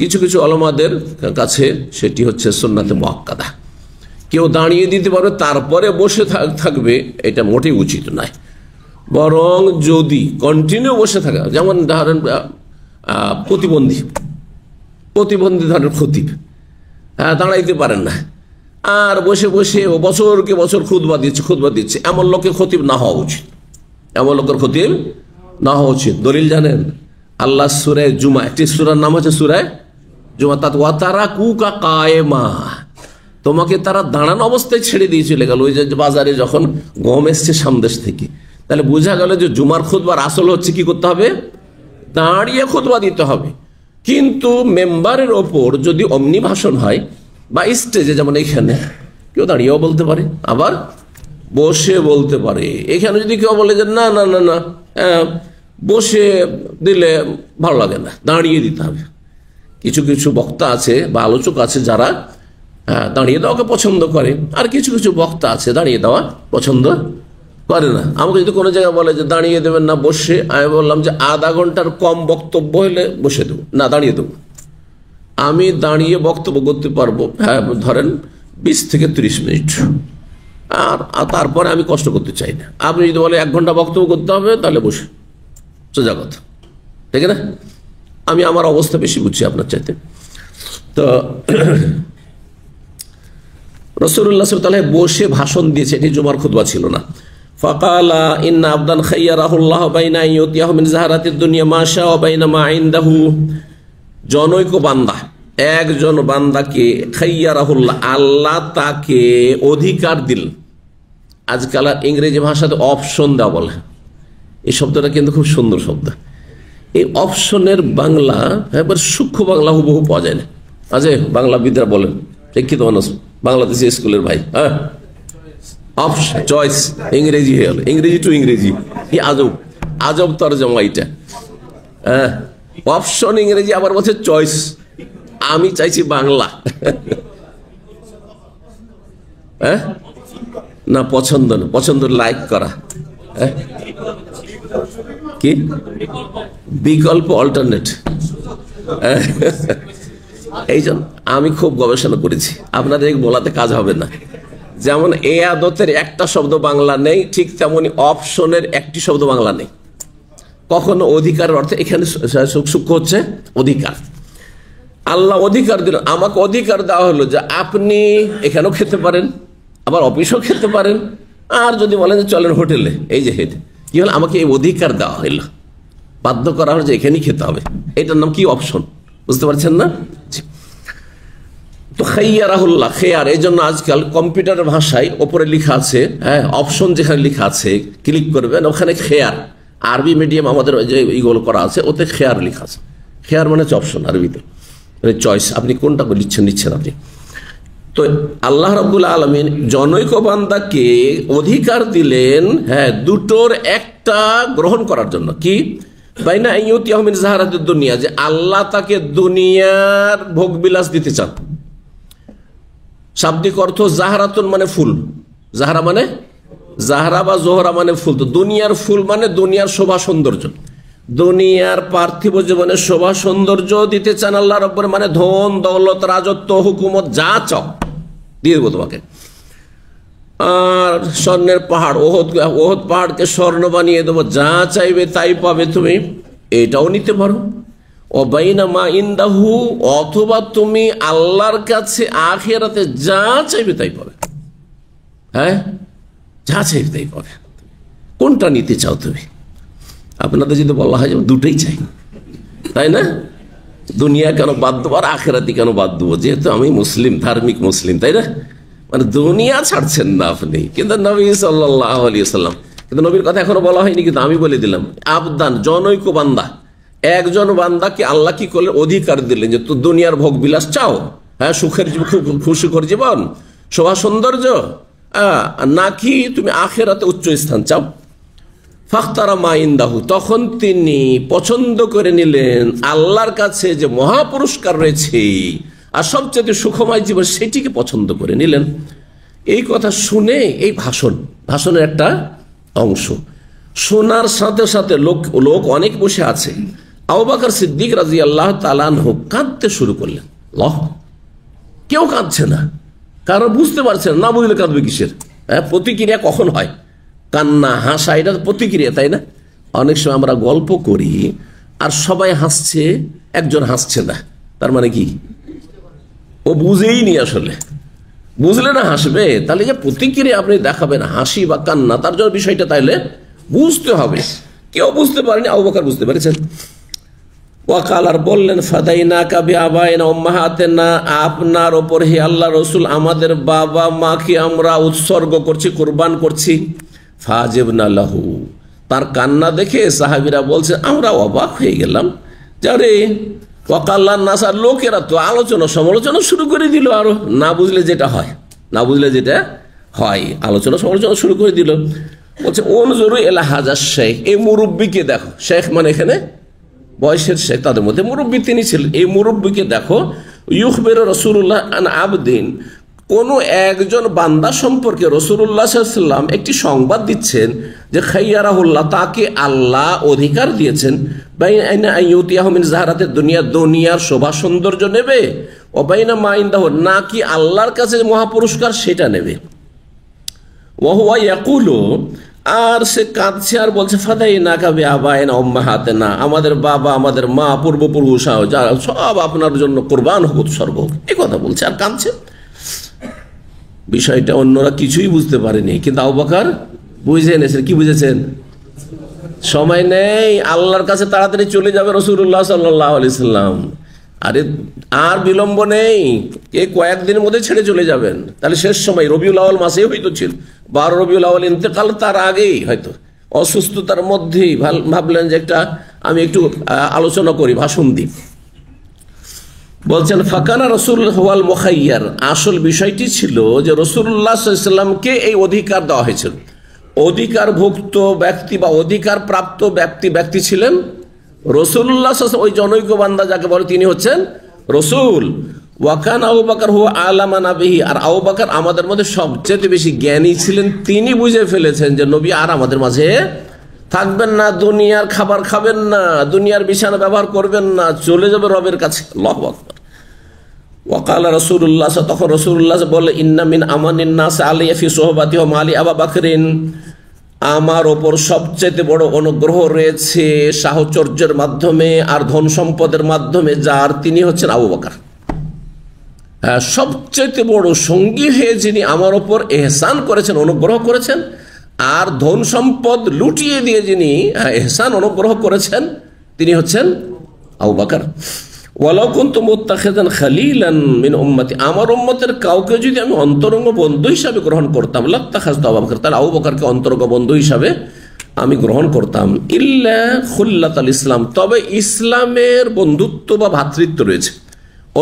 কিছু কিছু ওলামাদের কাছে সেটি হচ্ছে সুন্নাতে মুআক্কাদা। কেউ দাঁড়িয়ে দিতে পারবে তারপরে বসে থাকবে, এটা মোটেই উচিত নয়। বরং যদি কন্টিনিউ বসে থাকা, যেমন ধরেন প্রতিবন্ধী ধরেন খতিব, দাঁড়াইতে পারেন না, আর বসে বসে ও বছরকে বছর খুতবা দিচ্ছে, এমন লোকের খতিব না হওয়া উচিত, এমন লোকের খতিব না হওয়া উচিত। দলিল জানেন? আল্লাহ সূরা জুমা, একটি সূরার নাম হচ্ছে সূরা জুমা, তারা কুকা কায়েমা, তোমাকে তারা দাঁড়ানো অবস্থায় ছেড়ে দিয়ে চলে গেল। ওই যে বাজারে যখন গম এসছে সামদেশ থেকে, তাহলে বোঝা গেল যে জুমার খুতবার আসল হচ্ছে কি করতে হবে? দাঁড়িয়ে খুতবা দিতে হবে। কিন্তু মেম্বারের ওপর যদি অমনি ভাষণ হয় বা স্টেজে, যেমন এখানে কেউ দাঁড়িয়েও বলতে পারে, আবার বসে বলতে পারে। এখানে যদি কেউ বলে যে না না না না বসে দিলে ভালো লাগে না, দাঁড়িয়ে দিতে হবে। কিছু কিছু বক্তা আছে বা আলোচক আছে যারা দাঁড়িয়ে দেওয়াকে পছন্দ করে, আর কিছু কিছু বক্তা আছে দাঁড়িয়ে দেওয়া পছন্দ করে না। আমাকে যদি কোনো জায়গায় বলে যে দাঁড়িয়ে দেবেন না বসে, আমি বললাম যে আধা ঘন্টার কম বক্তব্য হলে বসে দেবো, না দাঁড়িয়ে দেবো। আমি দাঁড়িয়ে বক্তব্য করতে পারবো, হ্যাঁ ধরেন 20 থেকে 30 মিনিট, আর তারপরে আমি কষ্ট করতে চাই না। আপনি যদি বলে 1 ঘন্টা বক্তব্য করতে হবে, তাহলে বসে, সোজা কথা, ঠিক না? আমি আমার অবস্থা বেশি বুঝছি আপনার চাইতে। তো রাসূলুল্লাহ সাল্লাল্লাহু আলাইহি ওয়াসাল্লাম বসে ভাষণ দিয়েছে, এটি জুমার খুতবা ছিল না। ফাকালা ইন্না আবদান খাইয়ারাহুল্লাহ বাইনা ইউতিয়াহু মিন যাহারাতিদ দুনিয়া মা শা ওয়া বাইনা মা ইনদাহু, জনৈক বান্দা, একজন বান্দাকে খাইয়ারাহুল্লাহ, আল্লাহ তাকে অধিকার দিলেন। আজকাল ইংরেজি ভাষাতে অপশন দেওয়া বলে, এই শব্দটা কিন্তু খুব সুন্দর শব্দ। এই অপশনের বাংলা একবার সূক্ষ্ম বাংলা হুবহু পাওয়া যায় না। আচ্ছা বাংলাবিদরা বলেন, শিক্ষিত মানুষ, বাংলাদেশি স্কুলের ভাই, হ্যাঁ অপশন চয়েস, ইংরেজি হয়ে গেল, ইংরেজি টু ইংরেজি, কি আজব আজব তরজমা এটা। হ্যাঁ অপশন ইংরেজি, আবার বলছে চয়েস। আমি চাইছি বাংলা। হ্যাঁ না পছন্দ না, পছন্দ লাইক করা, কি বিকল্প, অল্টারনেট। এই জন্য আমি খুব গবেষণা করেছি, আপনাদের বলাতে কাজ হবে না। যেমন এ আদতের একটা শব্দ বাংলা নেই, ঠিক তেমনি অপশনের একটি শব্দ বাংলা নেই। কখনো অধিকারের অর্থে, এখানে সূক্ষ্ম হচ্ছে অধিকার। আল্লাহ অধিকার দিলেন, আমাকে অধিকার দেওয়া হলো যে আপনি এখানেও খেতে পারেন, আবার অফিসেও খেতে পারেন, আর যদি বলেন যে চলেন হোটেলে, এই যে হেঁটে কি হলো, আমাকে এই অধিকার দেওয়া হইল, বাধ্য করা হলো যে এখানেই খেতে হবে। এটার নাম কি? অপশন। বুঝতে পারছেন না? তো খাইয়ারাহুল্লাহ, খেয়ার, এই জন্য আজকাল কম্পিউটারের ভাষায় ওপরে লেখা আছে, হ্যাঁ অপশন যেখানে লেখা আছে ক্লিক করবেন, ওখানে খেয়ার, আরবি মিডিয়াম আমাদের যে ইগুলো করা আছে ওতে খেয়ার লেখা আছে। খেয়ার মানে হচ্ছে অপশন, আরবিতে মানে চয়েস, আপনি কোনটা নিচ্ছেন আপনি। তো আল্লাহ রাব্বুল আলামিন জনৈক বান্দাকে অধিকার দিলেন, হ্যাঁ দুটোর একটা গ্রহণ করার জন্য। কি? বাইনা ইউতিয়াহু মিন যাহারাতিদ দুনিয়া, যে আল্লাহ তাকে দুনিয়ার ভোগবিলাস দিতে চান। শাব্দিক অর্থ জাহারাতুন মানে ফুল, জাহারা মানে জাহারা বা জোহরা মানে ফুল। তো দুনিয়ার ফুল মানে দুনিয়ার শোভা সৌন্দর্য, দুনিয়ার পার্থিব জীবনের শোভা সৌন্দর্য দিতে চান আল্লাহ রাব্বুল, মানে ধন দৌলত রাজত্ব হুকুমত যা চাও দিয়ে দেবো তোমাকে। আর স্বর্ণের পাহাড়, ওহদ পাহাড়কে স্বর্ণ বানিয়ে দেবো, যা চাইবে তাই পাবে তুমি, এটাও নিতে পারো। ও বাইনা মা ইনদাহু, অথবা তুমি আল্লাহর কাছে আখিরাতে যা চাইবে তাই পাবে। হ্যাঁ যা চাইবে তাই পাবে। কোনটা নিতে চাও তুমি? আপনাদের যদি বলা হয় দুটোই চাই, তাই না? দুনিয়া কেন বাদ দেবো আর আখিরাতি কেন বাদ দেবো? যেহেতু আমি মুসলিম, ধার্মিক মুসলিম, তাই না? মানে দুনিয়া ছাড়ছেন না আপনি। কিন্তু নবী সাল্লাল্লাহু আলাইহি ওয়াসাল্লাম, কিন্তু নবীর কথা এখনো বলা হয়নি, কিন্তু আমি বলে দিলাম। আবদান, জনৈক বান্দা, একজন বান্দাকে আল্লাহ কি করলেন? অধিকার দিলেন যে তো দুনিয়ার ভোগ বিলাস চাও, হ্যাঁ সুখের খুশিকর জীবন, শোভা সৌন্দর্য, নাকি তুমি আখিরাতে উচ্চ স্থান চাও। ফাখতারা মা ইনদাহু, তখন তিনি পছন্দ করে নিলেন আল্লাহর কাছে যে মহাপুরস্কার রয়েছে আর সবচেয়ে সুখময় জীবন, সেটিকে পছন্দ করে নিলেন। এই কথা শুনে, এই ভাষণের একটা অংশ শোনার সাথে সাথে লোক অনেক বসে আছে। আবু বকর সিদ্দিক রাদিয়াল্লাহু তাআলা আনহু কাঁদতে শুরু করলেন। কেউ কাঁদছে না, কারণ বুঝতে পারছেন না, বুঝলে কাঁদবে কিসের? প্রতিক্রিয়া কখন হয়? কান্না, হাসা, এটা প্রতিক্রিয়া, তাই না? অনেক সময় আমরা গল্প করি আর সবাই হাসছে, একজন হাসছে না, তার মানে কি? ও বুঝেই নি আসলে, বুঝলে না হাসবে, তাহলে যে প্রতিক্রিয়া আপনি দেখাবেন হাসি বা কান্না, তার জন্য বিষয়টা তাইলে বুঝতে হবে। কেউ বুঝতে পারেনি, আবু বকর বুঝতে পেরেছেন। ওয়াকাল, আর বললেন, ফাদাইনাকা বিআবাইনা উম্মাহাতিনা, আপনার ওপর হে আল্লাহ রসুল আমাদের বাবা মাকে আমরা উৎসর্গ করছি, কুরবান করছি। ফাজিবনা লাহু, তার কান্না দেখে সাহাবীরা বলছে আমরা অবাক হয়ে গেলাম। যারে ওয়াকাল্লান নাস, আর লোকেরা তো আলোচনা সমালোচনা শুরু করে দিল, আরো না বুঝলে যেটা হয়, না বুঝলে যেটা হয় আলোচনা সমালোচনা শুরু করে দিল। বলছে উনজুরু ইলা হাজার শেখ, এই মুরব্বীকে দেখো। শেখ মানে এখানে বয়সের শেখ, তাদের মধ্যে মুরব্বী তিনি ছিলেন। এই মুরব্বীকে দেখো, ইউখবিরু রাসূলুল্লাহ আন আবদিন, কোন একজন বান্দা সম্পর্কে রাসূলুল্লাহ সাল্লাল্লাহু আলাইহি ওয়াসাল্লাম একটি সংবাদ দিচ্ছেন যে খাইয়ারাহুল্লাহ, তাকে আল্লাহ অধিকার দিয়েছেন, বাইনা আইয়ুতিয়াহু মিন যাহারাতে দুনিয়া, দুনিয়ার শোভা সৌন্দর্য নেবে, ও বাইনা মা ইনদাহু, নাকি আল্লাহর কাছে মহাপুরস্কার সেটা নেবে। ওয়া হুয়া ইয়াকুলু, আর সে কাঁদছে আর বলছে ফাদাইনাকা বিআবাইনা উম্মাহাতিনা, আমাদের বাবা আমাদের মা পূর্বপুরুষ সব আপনার জন্য কুরবান হোক, উৎসর্গ হোক, এই কথা বলছে আর কাঁদছে। বিষয়টা অন্যরা কিছুই বুঝতে পারেনি, কিন্তু আবু বকর বুঝে এনেছেন। কি বুঝেছেন? সময় নেই, আল্লাহর কাছে তাড়াতাড়ি চলে যাবে রাসূলুল্লাহ সাল্লাল্লাহু আলাইহি সাল্লাম। আরে আর বিলম্ব নেই, এই কয়েকদিনের মধ্যে ছেড়ে চলে যাবেন। তাহলে শেষ সময় রবিউল আউয়াল মাসে হয়তো ছিল, 12 রবিউল আউয়াল ইন্তেকাল, তার আগেই হয়তো অসুস্থতার মধ্যেই ভাবলেন যে আমি একটু আলোচনা করি, ভাষণ দিই। বলছেন ফাকানা রাসূলুল্লাহ ওয়াল মুখাইয়ার, আসল বিষয়টি ছিল যে রাসূলুল্লাহ সাল্লাল্লাহু আলাইহি ওয়াসাল্লামকে এই অধিকার দেওয়া হয়েছিল। অধিকারভুক্ত ব্যক্তি বা অধিকার প্রাপ্ত ব্যক্তি ছিলেন রাসূলুল্লাহ সাল্লাল্লাহু আলাইহি ওয়াসাল্লাম, ওই জনৈক বান্দা যাকে বলে তিনি হচ্ছেন রাসূল। ওয়াকান আবু বকর হুয়া আলামানা বিহি, আর আবু বকর আমাদের মধ্যে সবচেয়ে বেশি জ্ঞানী ছিলেন। তিনি বুঝে ফেলেছেন যে নবী আর আমাদের মাঝে থাকবেন না, দুনিয়ার খাবার খাবেন না, দুনিয়ার বিছানা ব্যবহার করবেন না, চলে যাবে রবের কাছে। আল্লাহু আকবার। ওয়াকাল রাসূলুল্লাহ, তখন রাসূলুল্লাহ বলে, ইন্না মিন আমানিন নাস আলাইয়া ফি সুহবাতি ওয়া মালি আবু বকরিন, আমার ওপর সবচেয়ে বড় অনুগ্রহ রয়েছে সাহচর্যের মাধ্যমে আর ধন সম্পদের মাধ্যমে যার, তিনি হচ্ছেন আবু বকর। হ্যাঁ, সবচেয়ে বড় সঙ্গী হয়ে যিনি আমার ওপর এহসান করেছেন, অনুগ্রহ করেছেন, আর ধন সম্পদ লুটিয়ে দিয়ে যিনি এহসান অনুগ্রহ করেছেন, তিনি হচ্ছেন আবু বকর। ওয়ালাউ কুনতু মুত্তাখিযান খালিলান মিন উম্মতি, আমার উম্মতের কাউকে যদি আমি অন্তরঙ্গ বন্ধু হিসাবে গ্রহণ করতাম, লাত্তাখাযতু আবু বকর, তাহলে আবু বকরকে অন্তরঙ্গ বন্ধু হিসাবে আমি গ্রহণ করতাম। ইল্লা খুল্লাতাল ইসলাম, তবে ইসলামের বন্ধুত্ব বা ভ্রাতৃত্ব রয়েছে।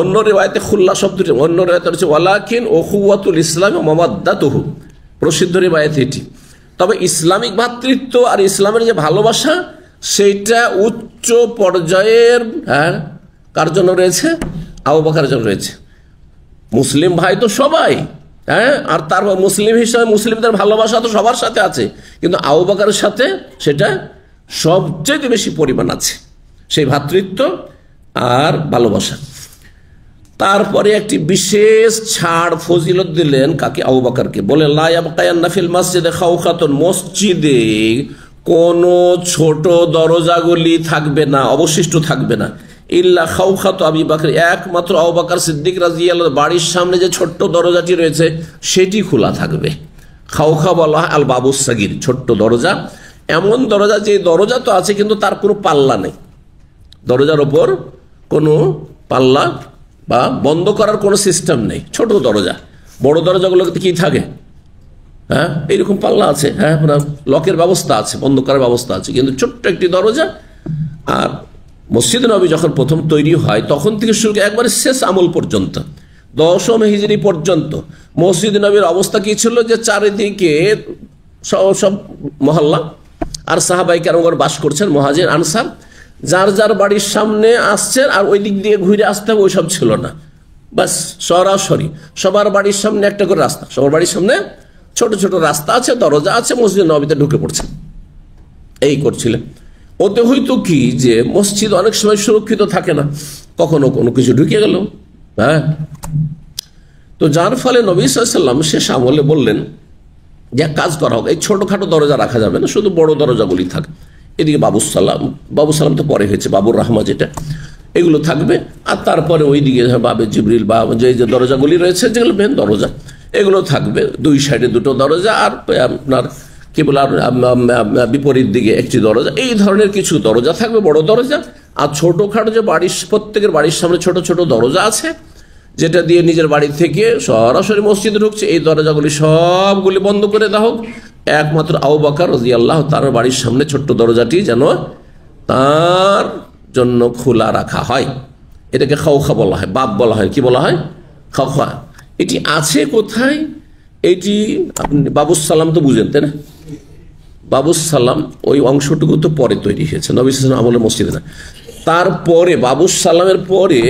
অন্য রিওয়ায়াতে খুল্লা শব্দটি, অন্য রিওয়ায়াতে রয়েছে ওয়ালাকিন উখুওয়াতুল ইসলাম ওয়া মাওয়াদ্দাতুহু, প্রসিদ্ধ রিওয়ায়াত এটি। তবে ইসলামিক ভ্রাতৃত্ব আর ইসলামের যে ভালোবাসা, সেইটা উচ্চ পর্যায়ের, কার জন্য রয়েছে? আবু বকরের জন্য রয়েছে। মুসলিম ভাই তো সবাই, আর তার মুসলিম হিসাবে মুসলিমদের ভালোবাসা তো সবার সাথে আছে, কিন্তু আবু বকরের সাথে সেটা সবচেয়ে বেশি পরিমাণ আছে, সেই ভ্রাতৃত্ব আর ভালোবাসা। তারপরে একটি বিশেষ ছাড় ফজিলত দিলেন কাকে? আবু বকরকে। বলেন লা ইয়াবকায়ান্না ফিল মসজিদে খাওখাতুন, মসজিদে কোন ছোট দরজাগুলি থাকবে না, অবশিষ্ট থাকবে না, ইল্লা খাওখাতু আবি বকর, একমাত্র আবু বকর সিদ্দিক রাদিয়াল্লাহু বাড়ির সামনে যে ছোট্ট দরজাটি রয়েছে সেটি খোলা থাকবে। খাওখা বলা হয় আল বাবুস সাগীর, ছোট্ট দরজা, এমন দরজা যে দরজা তো আছে কিন্তু তার কোনো পাল্লা নেই, দরজার ওপর কোনো পাল্লা বা বন্ধ করার কোনো সিস্টেম নেই, ছোট দরজা। বড় দরজাগুলোতে কি থাকে? এইরকম পাল্লা আছে, লকের ব্যবস্থা আছে, বন্ধ করার ব্যবস্থা আছে, কিন্তু ছোট্ট একটি দরজা। আর মসজিদ নবী যখন প্রথম তৈরি হয় তখন থেকে শুরু করে একবারে শেষ আমল পর্যন্ত, 10ম হিজরি পর্যন্ত মসজিদ নবীর অবস্থা কি ছিল? যে চারিদিকে সব মহল্লা আর সাহাবায়ে কেরাম বাস করছেন, মুহাজির আনসার, যার যার বাড়ির সামনে আসছেন আর ওই দিক দিয়ে ঘুরে আসতে হবে, ওইসব ছিল না। বাস সরাসরি সবার বাড়ির সামনে একটা করে রাস্তা, সবার বাড়ির সামনে ছোট ছোট রাস্তা আছে, দরজা আছে, মসজিদ নবীতে ঢুকে পড়ছেন, এই করছিলেন। ওতে হয়তো কি যে মসজিদ অনেক সময় সুরক্ষিত থাকে না, কখনো কোনো কিছু ঢুকে গেল, তো যার ফলে নবী সাল্লাল্লাহু আলাইহি ওয়াসাল্লাম শেষ আমলে বললেন যে কাজ করা হোক, এই ছোটখাটো দরজা রাখা যাবে না, শুধু বড় দরজাগুলি থাক। এদিকে বাবু সালাম তো পরে হয়েছে, বাবুর রাহমা যেটা, এগুলো থাকবে। আর তারপরে ওইদিকে বাবে জিবরিল বা যে দরজাগুলি রয়েছে যেগুলো মেন দরজা, এগুলো থাকবে, দুই সাইডে দুটো দরজা, আর আপনার কিবলার বিপরীত দিকে একটি দরজা। এই ধরনের কিছু দরজা থাকবে, বড় দরজা। আর ছোটখাটো যে প্রত্যেকের বাড়ির সামনে ছোট ছোট দরজা আছে, যেটা দিয়ে নিজের বাড়ি থেকে সরাসরি মসজিদে ঢুকছে, এই দরজাগুলি সবগুলি বন্ধ করে দেওয়া হোক। একমাত্র আবু বকর রাদিয়াল্লাহু তার বাড়ির সামনে ছোট্ট দরজাটি যেন তার জন্য খোলা রাখা হয়। এটাকে খাওখা বলা হয়, বাব বলা হয়। কি বলা হয়? খাওখা। এটি আছে কোথায়? এটি আপনি বাবুস সালাম তো বুঝেন, তাই না? বাবুস সালাম ওই অংশটুকু তো পরে তৈরি হয়েছে, নবী সাল্লাল্লাহু আলাইহি ওয়াসাল্লাম আমলে মসজিদে না। তারপরে বাবুস সালামের পরে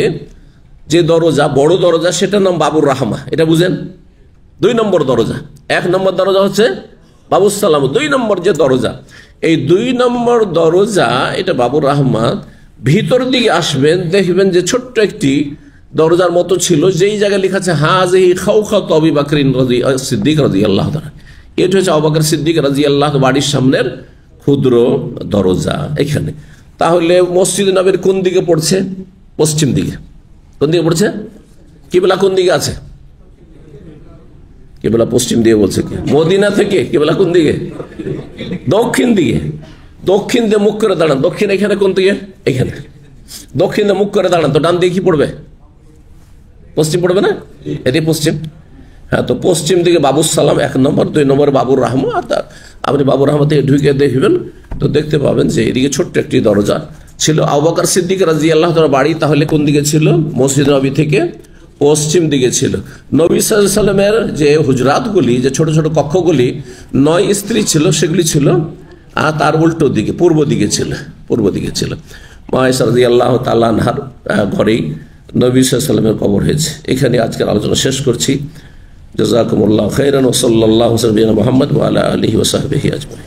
যে দরজা, বড় দরজা, সেটার নাম বাবুর রাহমা। এটা বুঝেন? 2 নম্বর দরজা। 1 নম্বর দরজা হচ্ছে বাবুস সালাম, 2 নম্বর যে দরজা, এই 2 নম্বর দরজা, এটা বাবুর রাহমাত। ভিতর দিকে আসবেন, দেখবেন যে ছোট্ট একটি দরজার মতো ছিল, যেই জায়গায় লেখা আছে হাযিহি খাওখাতু আবি বকর সিদ্দিক রাদিয়াল্লাহু তাআলা। এটা হচ্ছে আবু বকর সিদ্দিক রাদিয়াল্লাহু বাড়ির সামনের ক্ষুদ্র দরজা এখানে। তাহলে মসজিদ নববীর কোন দিকে পড়ছে? পশ্চিম দিকে। কোন দিকে পড়ছে? কিবলা কোন দিকে আছে? কিবলা পশ্চিম দিকে বলছে কি? মদিনা থেকে কিবলা কোন দিকে? দক্ষিণ দিকে। দক্ষিণ দিয়ে মুখ করে দাঁড়ান। দক্ষিণ এখানে কোন দিকে? এখানে। দক্ষিণ দিয়ে মুখ করে দাঁড়ান, তো ডান দিকে কি পড়বে? পশ্চিম পড়বে না? এটি পশ্চিম। হ্যাঁ, তো পশ্চিম দিকে বাবুস সালাম 1 নম্বর, 2 নম্বর বাবুর রাহমা। আপনি বাবুর রাহমা থেকে ঢুকে দেখবেন, তো দেখতে পাবেন যে এদিকে ছোট্ট একটি দরজা ছিল। আবু বকর সিদ্দিক রাদিয়াল্লাহু তাআলা বাড়ি তাহলে কোন দিকে ছিল? মসজিদ নবী থেকে পশ্চিম দিকে ছিল। নবী সাল্লাল্লাহু আলাইহি ওয়াসাল্লামের যে হুজরাতগুলি, যে ছোট ছোট কক্ষগুলি, 9 স্ত্রী ছিল, সেগুলি ছিল আর তার উল্টো দিকে, পূর্ব দিকে ছিল। পূর্ব দিকে ছিল। মা আয়েশা রাদিয়াল্লাহু তাআলা আনহার ঘরেই নবী সাল্লাল্লাহু আলাইহি ওয়াসাল্লামের কবর হয়েছে। এখানে আজকের আলোচনা শেষ করছি। জাযাকুমুল্লাহু খাইরান ওয়া সাল্লাল্লাহু আলা মুহাম্মদ ওয়া আলা আলিহি ওয়া সাহবিহি আজমাইন।